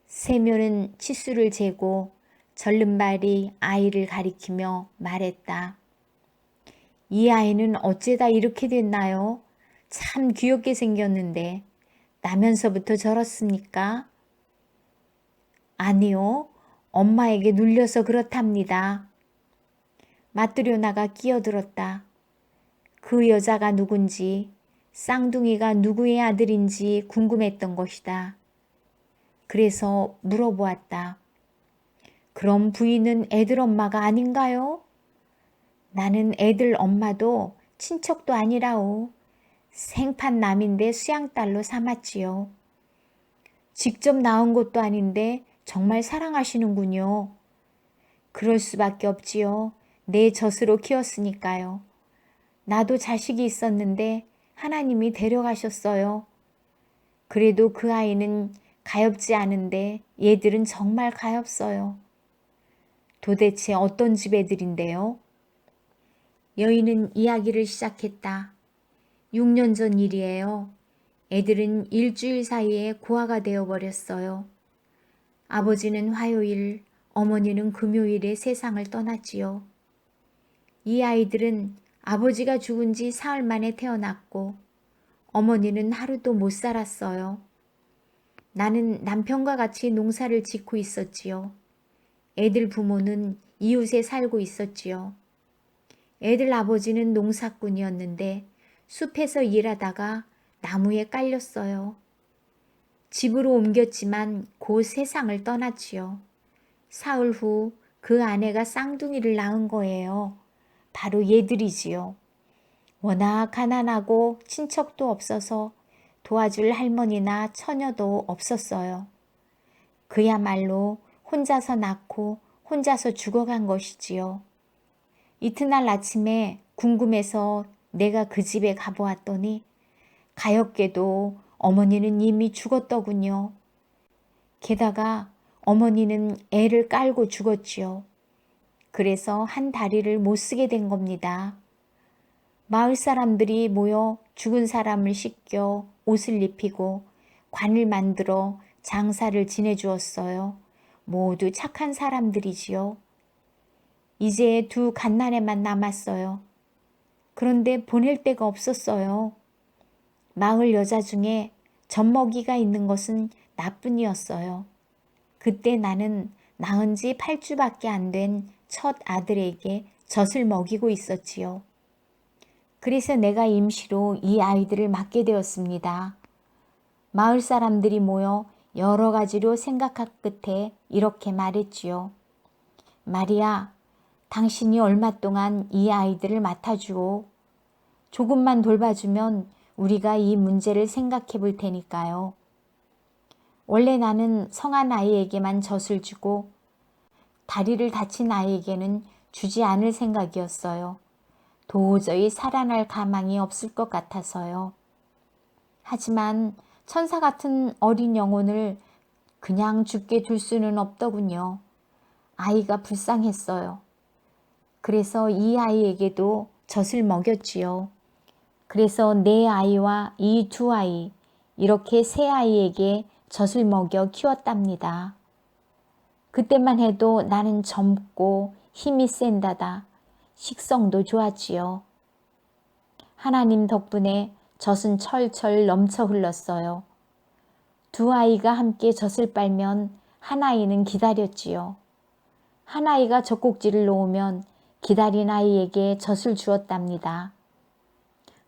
세묘는 치수를 재고 절름발이 아이를 가리키며 말했다. 이 아이는 어째다 이렇게 됐나요? 참 귀엽게 생겼는데 나면서부터 저렇습니까? 아니요. 엄마에게 눌려서 그렇답니다. 마트료나가 끼어들었다. 그 여자가 누군지, 쌍둥이가 누구의 아들인지 궁금했던 것이다. 그래서 물어보았다. 그럼 부인은 애들 엄마가 아닌가요? 나는 애들 엄마도 친척도 아니라오. 생판 남인데 수양딸로 삼았지요. 직접 낳은 것도 아닌데 정말 사랑하시는군요. 그럴 수밖에 없지요. 내 젖으로 키웠으니까요. 나도 자식이 있었는데 하나님이 데려가셨어요. 그래도 그 아이는 가엾지 않은데 얘들은 정말 가엾어요. 도대체 어떤 집 애들인데요? 여인은 이야기를 시작했다. 6년 전 일이에요. 애들은 일주일 사이에 고아가 되어버렸어요. 아버지는 화요일, 어머니는 금요일에 세상을 떠났지요. 이 아이들은 아버지가 죽은 지 사흘 만에 태어났고 어머니는 하루도 못 살았어요. 나는 남편과 같이 농사를 짓고 있었지요. 애들 부모는 이웃에 살고 있었지요. 애들 아버지는 농사꾼이었는데 숲에서 일하다가 나무에 깔렸어요. 집으로 옮겼지만 곧 세상을 떠났지요. 사흘 후 그 아내가 쌍둥이를 낳은 거예요. 바로 얘들이지요. 워낙 가난하고 친척도 없어서 도와줄 할머니나 처녀도 없었어요. 그야말로 혼자서 낳고 혼자서 죽어간 것이지요. 이튿날 아침에 궁금해서 내가 그 집에 가보았더니 가엾게도 어머니는 이미 죽었더군요. 게다가 어머니는 애를 깔고 죽었지요. 그래서 한 다리를 못 쓰게 된 겁니다. 마을 사람들이 모여 죽은 사람을 씻겨 옷을 입히고 관을 만들어 장사를 지내주었어요. 모두 착한 사람들이지요. 이제 두 갓난애만 남았어요. 그런데 보낼 데가 없었어요. 마을 여자 중에 젖먹이가 있는 것은 나뿐이었어요. 그때 나는 낳은 지 8주밖에 안 된 첫 아들에게 젖을 먹이고 있었지요. 그래서 내가 임시로 이 아이들을 맡게 되었습니다. 마을 사람들이 모여 여러 가지로 생각한 끝에 이렇게 말했지요. 마리아, 당신이 얼마 동안 이 아이들을 맡아주오. 조금만 돌봐주면 우리가 이 문제를 생각해 볼 테니까요. 원래 나는 성한 아이에게만 젖을 주고 다리를 다친 아이에게는 주지 않을 생각이었어요. 도저히 살아날 가망이 없을 것 같아서요. 하지만 천사 같은 어린 영혼을 그냥 죽게 둘 수는 없더군요. 아이가 불쌍했어요. 그래서 이 아이에게도 젖을 먹였지요. 그래서 내 아이와 이 두 아이, 이렇게 세 아이에게 젖을 먹여 키웠답니다. 그때만 해도 나는 젊고 힘이 센다다. 식성도 좋았지요. 하나님 덕분에 젖은 철철 넘쳐 흘렀어요. 두 아이가 함께 젖을 빨면 한 아이는 기다렸지요. 한 아이가 젖꼭지를 놓으면 기다린 아이에게 젖을 주었답니다.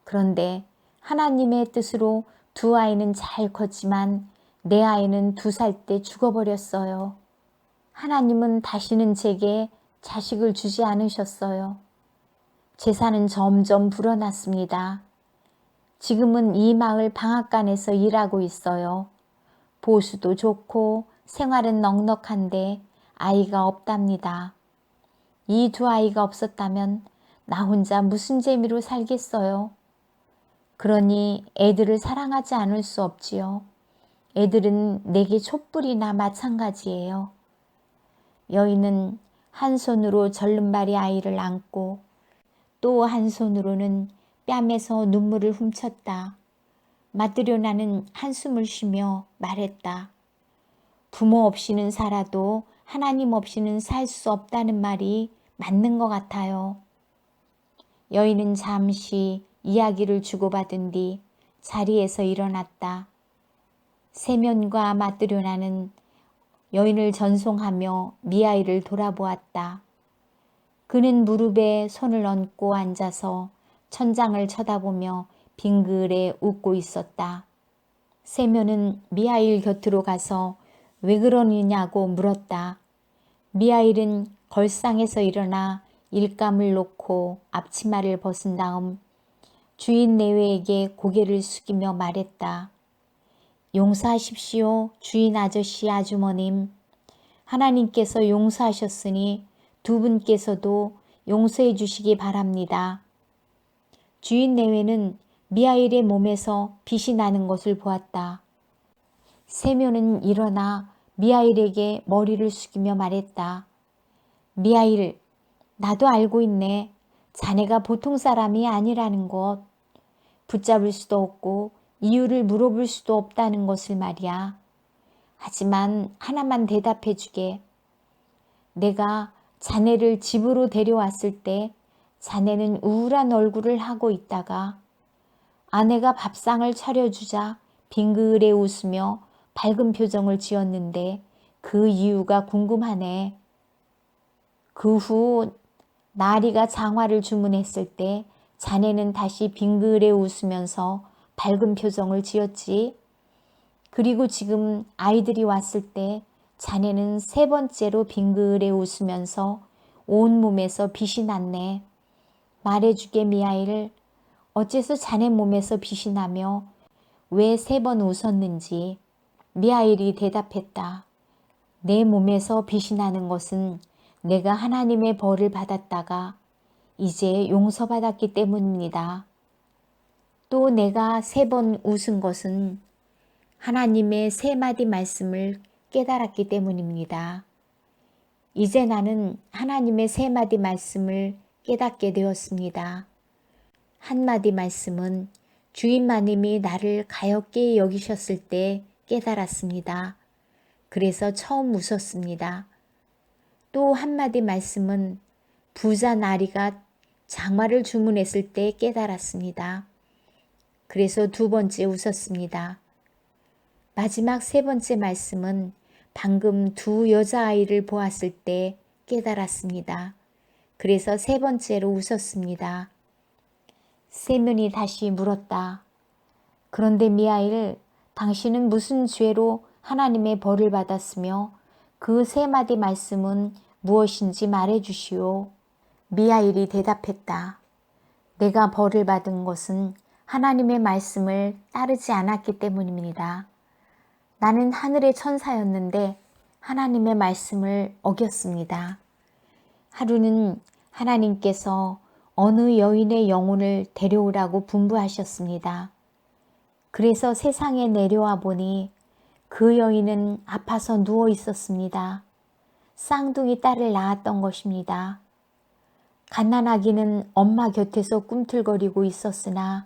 그런데 하나님의 뜻으로 두 아이는 잘 컸지만 내 아이는 2살 때 죽어버렸어요. 하나님은 다시는 제게 자식을 주지 않으셨어요. 재산은 점점 불어났습니다. 지금은 이 마을 방앗간에서 일하고 있어요. 보수도 좋고 생활은 넉넉한데 아이가 없답니다. 이 두 아이가 없었다면 나 혼자 무슨 재미로 살겠어요. 그러니 애들을 사랑하지 않을 수 없지요. 애들은 내게 촛불이나 마찬가지예요. 여인은 한 손으로 절름발이 아이를 안고 또 한 손으로는 뺨에서 눈물을 훔쳤다. 마드료나는 한숨을 쉬며 말했다. 부모 없이는 살아도 하나님 없이는 살 수 없다는 말이 맞는 것 같아요. 여인은 잠시 이야기를 주고받은 뒤 자리에서 일어났다. 세면과 마드료나는 여인을 전송하며 미아이를 돌아보았다. 그는 무릎에 손을 얹고 앉아서 천장을 쳐다보며 빙그레 웃고 있었다. 세면은 미하일 곁으로 가서 왜 그러느냐고 물었다. 미하일은 걸상에서 일어나 일감을 놓고 앞치마를 벗은 다음 주인 내외에게 고개를 숙이며 말했다. 용서하십시오, 주인 아저씨 아주머님. 하나님께서 용서하셨으니 두 분께서도 용서해 주시기 바랍니다. 주인 내외는 미하일의 몸에서 빛이 나는 것을 보았다. 세면은 일어나 미하일에게 머리를 숙이며 말했다. 미하일, 나도 알고 있네. 자네가 보통 사람이 아니라는 것. 붙잡을 수도 없고 이유를 물어볼 수도 없다는 것을 말이야. 하지만 하나만 대답해 주게. 내가 자네를 집으로 데려왔을 때 자네는 우울한 얼굴을 하고 있다가 아내가 밥상을 차려주자 빙그레 웃으며 밝은 표정을 지었는데 그 이유가 궁금하네. 그 후 나리가 장화를 주문했을 때 자네는 다시 빙그레 웃으면서 밝은 표정을 지었지. 그리고 지금 아이들이 왔을 때 자네는 3번째로 빙그레 웃으면서 온몸에서 빛이 났네. 말해주게 미하일, 어째서 자네 몸에서 빛이 나며 왜 3번 웃었는지. 미하일이 대답했다. 내 몸에서 빛이 나는 것은 내가 하나님의 벌을 받았다가 이제 용서받았기 때문입니다. 또 내가 3번 웃은 것은 하나님의 3마디 말씀을 깨달았기 때문입니다. 이제 나는 하나님의 3마디 말씀을 깨닫게 되었습니다. 한마디 말씀은 주인마님이 나를 가엾게 여기셨을 때 깨달았습니다. 그래서 처음 웃었습니다. 또 한마디 말씀은 부자 나리가 장화를 주문했을 때 깨달았습니다. 그래서 2번째 웃었습니다. 마지막 3번째 말씀은 방금 2 여자아이를 보았을 때 깨달았습니다. 그래서 3번째로 웃었습니다. 세면이 다시 물었다. 그런데 미하일, 당신은 무슨 죄로 하나님의 벌을 받았으며 그 세 마디 말씀은 무엇인지 말해 주시오. 미하일이 대답했다. 내가 벌을 받은 것은 하나님의 말씀을 따르지 않았기 때문입니다. 나는 하늘의 천사였는데 하나님의 말씀을 어겼습니다. 하루는 하나님께서 어느 여인의 영혼을 데려오라고 분부하셨습니다. 그래서 세상에 내려와 보니 그 여인은 아파서 누워 있었습니다. 쌍둥이 딸을 낳았던 것입니다. 갓난아기는 엄마 곁에서 꿈틀거리고 있었으나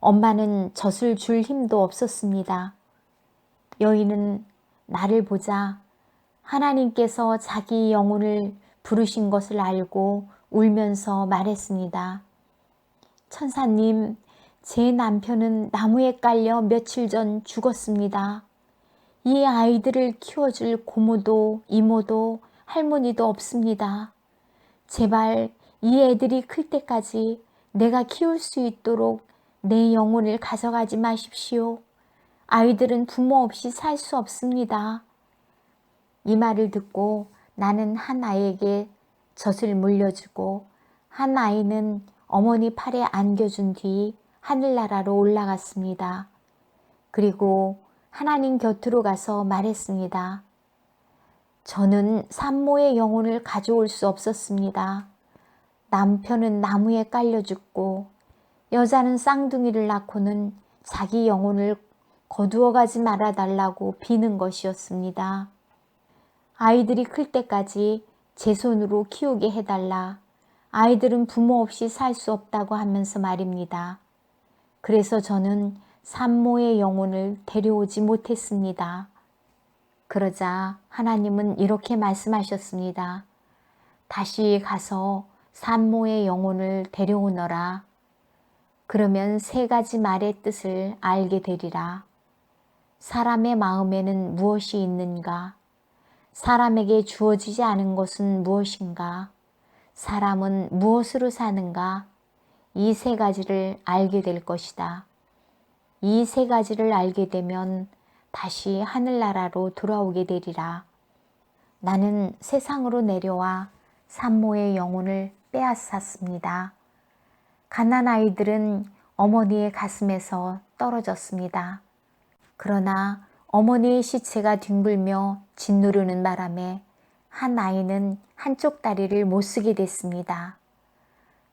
엄마는 젖을 줄 힘도 없었습니다. 여인은 나를 보자 하나님께서 자기 영혼을 부르신 것을 알고 울면서 말했습니다. 천사님, 제 남편은 나무에 깔려 며칠 전 죽었습니다. 이 아이들을 키워줄 고모도 이모도 할머니도 없습니다. 제발 이 애들이 클 때까지 내가 키울 수 있도록 내 영혼을 가져가지 마십시오. 아이들은 부모 없이 살 수 없습니다. 이 말을 듣고 나는 한 아이에게 젖을 물려주고 한 아이는 어머니 팔에 안겨준 뒤 하늘나라로 올라갔습니다. 그리고 하나님 곁으로 가서 말했습니다. 저는 산모의 영혼을 가져올 수 없었습니다. 남편은 나무에 깔려 죽고 여자는 쌍둥이를 낳고는 자기 영혼을 거두어 가지 말아달라고 비는 것이었습니다. 아이들이 클 때까지 제 손으로 키우게 해달라. 아이들은 부모 없이 살 수 없다고 하면서 말입니다. 그래서 저는 산모의 영혼을 데려오지 못했습니다. 그러자 하나님은 이렇게 말씀하셨습니다. 다시 가서 산모의 영혼을 데려오너라. 그러면 세 가지 말의 뜻을 알게 되리라. 사람의 마음에는 무엇이 있는가? 사람에게 주어지지 않은 것은 무엇인가? 사람은 무엇으로 사는가? 이 세 가지를 알게 될 것이다. 이 세 가지를 알게 되면 다시 하늘나라로 돌아오게 되리라. 나는 세상으로 내려와 산모의 영혼을 빼앗았습니다. 갓난아이들은 어머니의 가슴에서 떨어졌습니다. 그러나 어머니의 시체가 뒹굴며 짓누르는 바람에 한 아이는 한쪽 다리를 못 쓰게 됐습니다.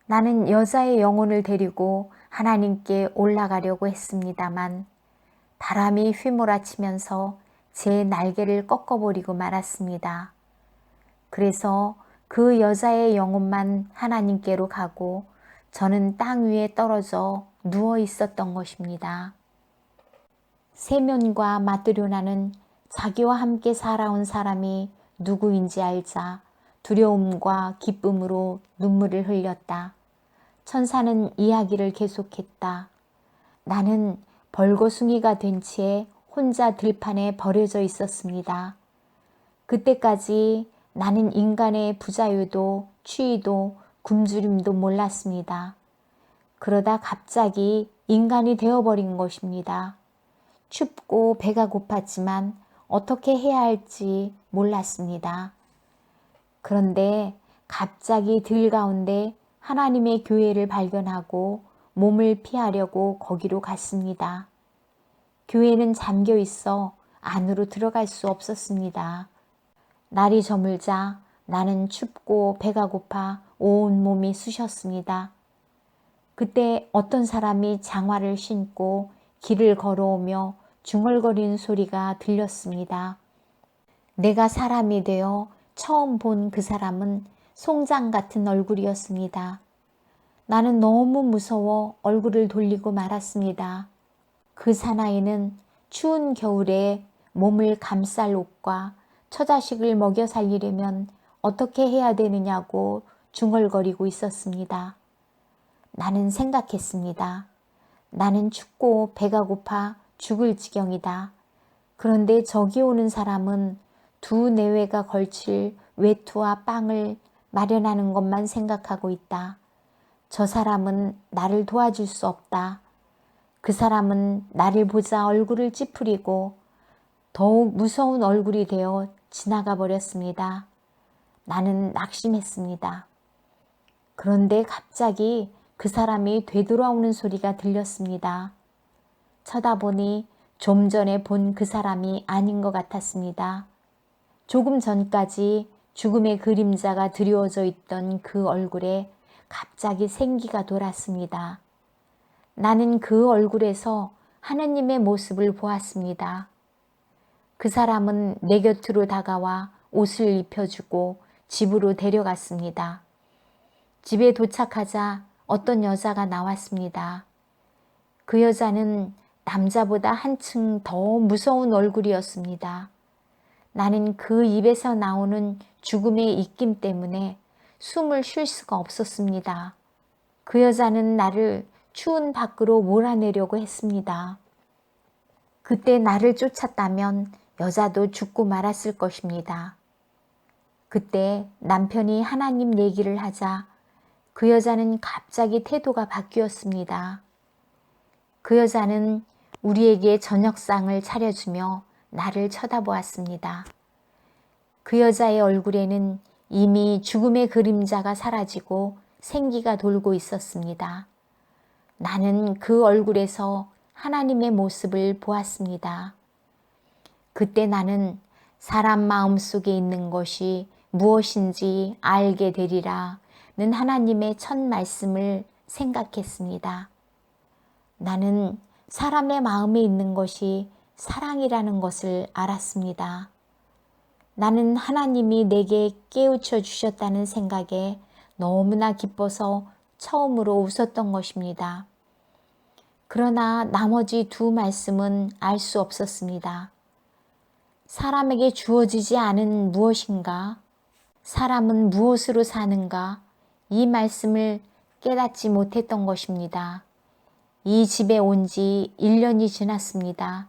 나는 여자의 영혼을 데리고 하나님께 올라가려고 했습니다만 바람이 휘몰아치면서 제 날개를 꺾어버리고 말았습니다. 그래서 그 여자의 영혼만 하나님께로 가고 저는 땅 위에 떨어져 누워 있었던 것입니다. 세면과 마뜨료나는 자기와 함께 살아온 사람이 누구인지 알자 두려움과 기쁨으로 눈물을 흘렸다. 천사는 이야기를 계속했다. 나는 벌거숭이가 된 채 혼자 들판에 버려져 있었습니다. 그때까지 나는 인간의 부자유도 추위도 굶주림도 몰랐습니다. 그러다 갑자기 인간이 되어버린 것입니다. 춥고 배가 고팠지만 어떻게 해야 할지 몰랐습니다. 그런데 갑자기 들 가운데 하나님의 교회를 발견하고 몸을 피하려고 거기로 갔습니다. 교회는 잠겨 있어 안으로 들어갈 수 없었습니다. 날이 저물자 나는 춥고 배가 고파 온 몸이 쑤셨습니다. 그때 어떤 사람이 장화를 신고 길을 걸어오며 중얼거리는 소리가 들렸습니다. 내가 사람이 되어 처음 본 그 사람은 송장 같은 얼굴이었습니다. 나는 너무 무서워 얼굴을 돌리고 말았습니다. 그 사나이는 추운 겨울에 몸을 감쌀 옷과 처자식을 먹여 살리려면 어떻게 해야 되느냐고 중얼거리고 있었습니다. 나는 생각했습니다. 나는 춥고 배가 고파 죽을 지경이다. 그런데 저기 오는 사람은 두 내외가 걸칠 외투와 빵을 마련하는 것만 생각하고 있다. 저 사람은 나를 도와줄 수 없다. 그 사람은 나를 보자 얼굴을 찌푸리고 더욱 무서운 얼굴이 되어 지나가 버렸습니다. 나는 낙심했습니다. 그런데 갑자기 그 사람이 되돌아오는 소리가 들렸습니다. 쳐다보니 좀 전에 본 그 사람이 아닌 것 같았습니다. 조금 전까지 죽음의 그림자가 드리워져 있던 그 얼굴에 갑자기 생기가 돌았습니다. 나는 그 얼굴에서 하느님의 모습을 보았습니다. 그 사람은 내 곁으로 다가와 옷을 입혀주고 집으로 데려갔습니다. 집에 도착하자 어떤 여자가 나왔습니다. 그 여자는 남자보다 한층 더 무서운 얼굴이었습니다. 나는 그 입에서 나오는 죽음의 입김 때문에 숨을 쉴 수가 없었습니다. 그 여자는 나를 추운 밖으로 몰아내려고 했습니다. 그때 나를 쫓았다면 여자도 죽고 말았을 것입니다. 그때 남편이 하나님 얘기를 하자 그 여자는 갑자기 태도가 바뀌었습니다. 그 여자는 우리에게 저녁상을 차려주며 나를 쳐다보았습니다. 그 여자의 얼굴에는 이미 죽음의 그림자가 사라지고 생기가 돌고 있었습니다. 나는 그 얼굴에서 하나님의 모습을 보았습니다. 그때 나는 사람 마음 속에 있는 것이 무엇인지 알게 되리라는 하나님의 첫 말씀을 생각했습니다. 나는 사람의 마음에 있는 것이 사랑이라는 것을 알았습니다. 나는 하나님이 내게 깨우쳐 주셨다는 생각에 너무나 기뻐서 처음으로 웃었던 것입니다. 그러나 나머지 두 말씀은 알 수 없었습니다. 사람에게 주어지지 않은 무엇인가? 사람은 무엇으로 사는가? 이 말씀을 깨닫지 못했던 것입니다. 이 집에 온 지 1년이 지났습니다.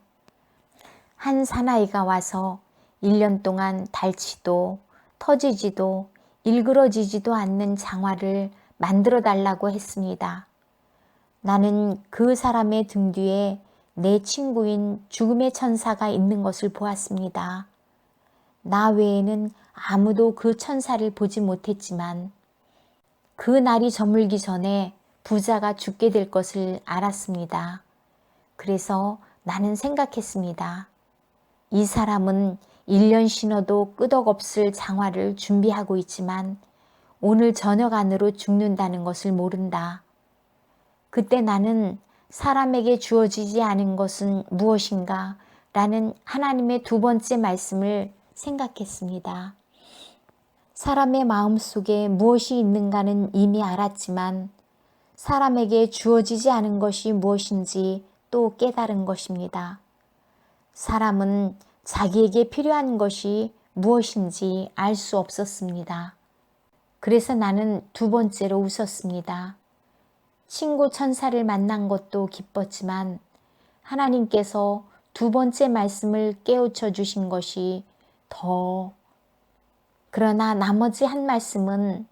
한 사나이가 와서 1년 동안 닳지도 터지지도 일그러지지도 않는 장화를 만들어 달라고 했습니다. 나는 그 사람의 등 뒤에 내 친구인 죽음의 천사가 있는 것을 보았습니다. 나 외에는 아무도 그 천사를 보지 못했지만 그 날이 저물기 전에 부자가 죽게 될 것을 알았습니다. 그래서 나는 생각했습니다. 이 사람은 1년 신어도 끄덕없을 장화를 준비하고 있지만 오늘 저녁 안으로 죽는다는 것을 모른다. 그때 나는 사람에게 주어지지 않은 것은 무엇인가? 라는 하나님의 두 번째 말씀을 생각했습니다. 사람의 마음 속에 무엇이 있는가는 이미 알았지만 사람에게 주어지지 않은 것이 무엇인지 또 깨달은 것입니다. 사람은 자기에게 필요한 것이 무엇인지 알 수 없었습니다. 그래서 나는 두 번째로 웃었습니다. 친구 천사를 만난 것도 기뻤지만 하나님께서 두 번째 말씀을 깨우쳐 주신 것이 그러나 나머지 한 말씀은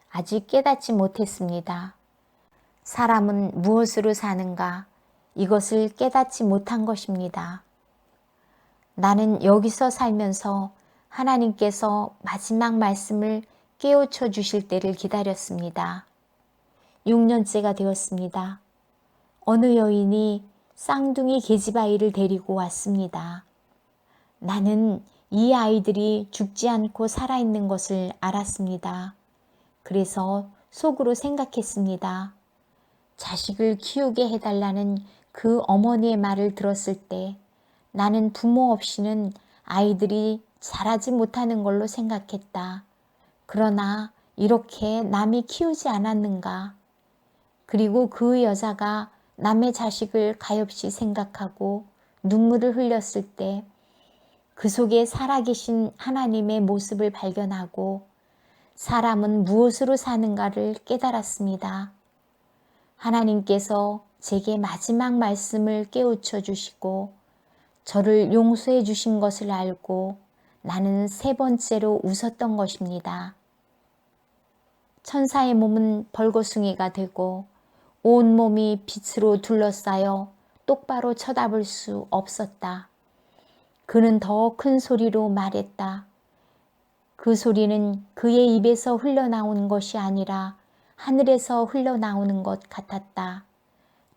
아직 깨닫지 못했습니다. 사람은 무엇으로 사는가? 이것을 깨닫지 못한 것입니다. 나는 여기서 살면서 하나님께서 마지막 말씀을 깨우쳐 주실 때를 기다렸습니다. 6년째가 되었습니다. 어느 여인이 쌍둥이 계집아이를 데리고 왔습니다. 나는 이 아이들이 죽지 않고 살아있는 것을 알았습니다. 그래서 속으로 생각했습니다. 자식을 키우게 해달라는 그 어머니의 말을 들었을 때 나는 부모 없이는 아이들이 자라지 못하는 걸로 생각했다. 그러나 이렇게 남이 키우지 않았는가? 그리고 그 여자가 남의 자식을 가엾이 생각하고 눈물을 흘렸을 때 그 속에 살아계신 하나님의 모습을 발견하고 사람은 무엇으로 사는가를 깨달았습니다. 하나님께서 제게 마지막 말씀을 깨우쳐 주시고 저를 용서해 주신 것을 알고 나는 세 번째로 웃었던 것입니다. 천사의 몸은 벌거숭이가 되고 온 몸이 빛으로 둘러싸여 똑바로 쳐다볼 수 없었다. 그는 더 큰 소리로 말했다. 그 소리는 그의 입에서 흘러나온 것이 아니라 하늘에서 흘러나오는 것 같았다.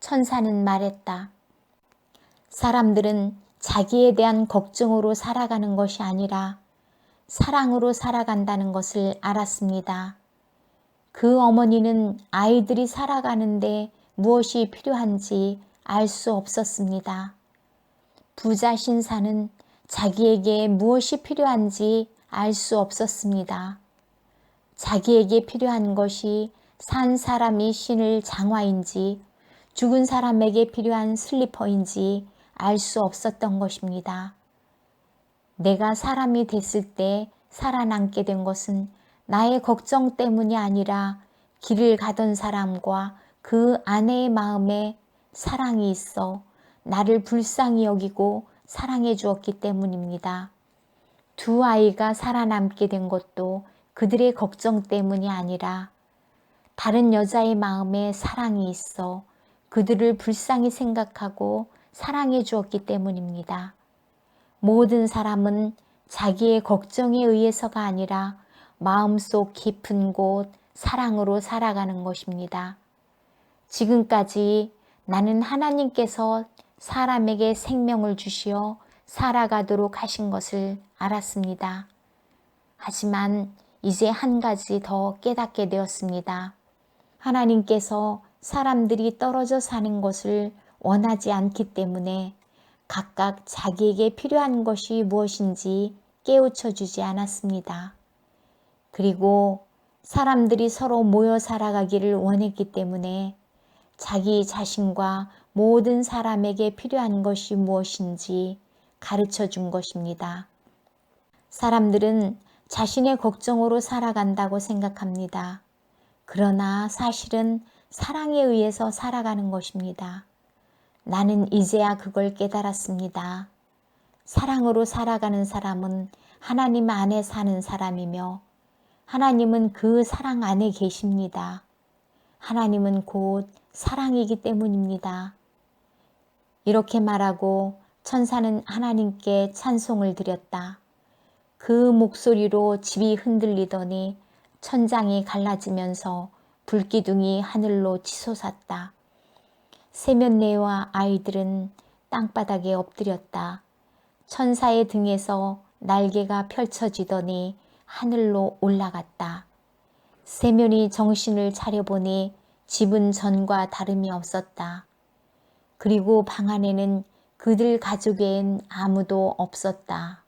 천사는 말했다. 사람들은 자기에 대한 걱정으로 살아가는 것이 아니라 사랑으로 살아간다는 것을 알았습니다. 그 어머니는 아이들이 살아가는데 무엇이 필요한지 알 수 없었습니다. 부자 신사는 자기에게 무엇이 필요한지 알 수 없었습니다. 자기에게 필요한 것이 산 사람이 신을 장화인지 죽은 사람에게 필요한 슬리퍼인지 알 수 없었던 것입니다. 내가 사람이 됐을 때 살아남게 된 것은 나의 걱정 때문이 아니라 길을 가던 사람과 그 아내의 마음에 사랑이 있어 나를 불쌍히 여기고 사랑해 주었기 때문입니다. 두 아이가 살아남게 된 것도 그들의 걱정 때문이 아니라 다른 여자의 마음에 사랑이 있어 그들을 불쌍히 생각하고 사랑해 주었기 때문입니다. 모든 사람은 자기의 걱정에 의해서가 아니라 마음속 깊은 곳 사랑으로 살아가는 것입니다. 지금까지 나는 하나님께서 사람에게 생명을 주시어 살아가도록 하신 것을 알았습니다. 하지만 이제 한 가지 더 깨닫게 되었습니다. 하나님께서 사람들이 떨어져 사는 것을 원하지 않기 때문에 각각 자기에게 필요한 것이 무엇인지 깨우쳐 주지 않았습니다. 그리고 사람들이 서로 모여 살아가기를 원했기 때문에 자기 자신과 모든 사람에게 필요한 것이 무엇인지 가르쳐 준 것입니다. 사람들은 자신의 걱정으로 살아간다고 생각합니다. 그러나 사실은 사랑에 의해서 살아가는 것입니다. 나는 이제야 그걸 깨달았습니다. 사랑으로 살아가는 사람은 하나님 안에 사는 사람이며 하나님은 그 사랑 안에 계십니다. 하나님은 곧 사랑이기 때문입니다. 이렇게 말하고 천사는 하나님께 찬송을 드렸다. 그 목소리로 집이 흔들리더니 천장이 갈라지면서 불기둥이 하늘로 치솟았다. 세면내와 아이들은 땅바닥에 엎드렸다. 천사의 등에서 날개가 펼쳐지더니 하늘로 올라갔다. 세면이 정신을 차려보니 집은 전과 다름이 없었다. 그리고 방 안에는 그들 가족엔 아무도 없었다.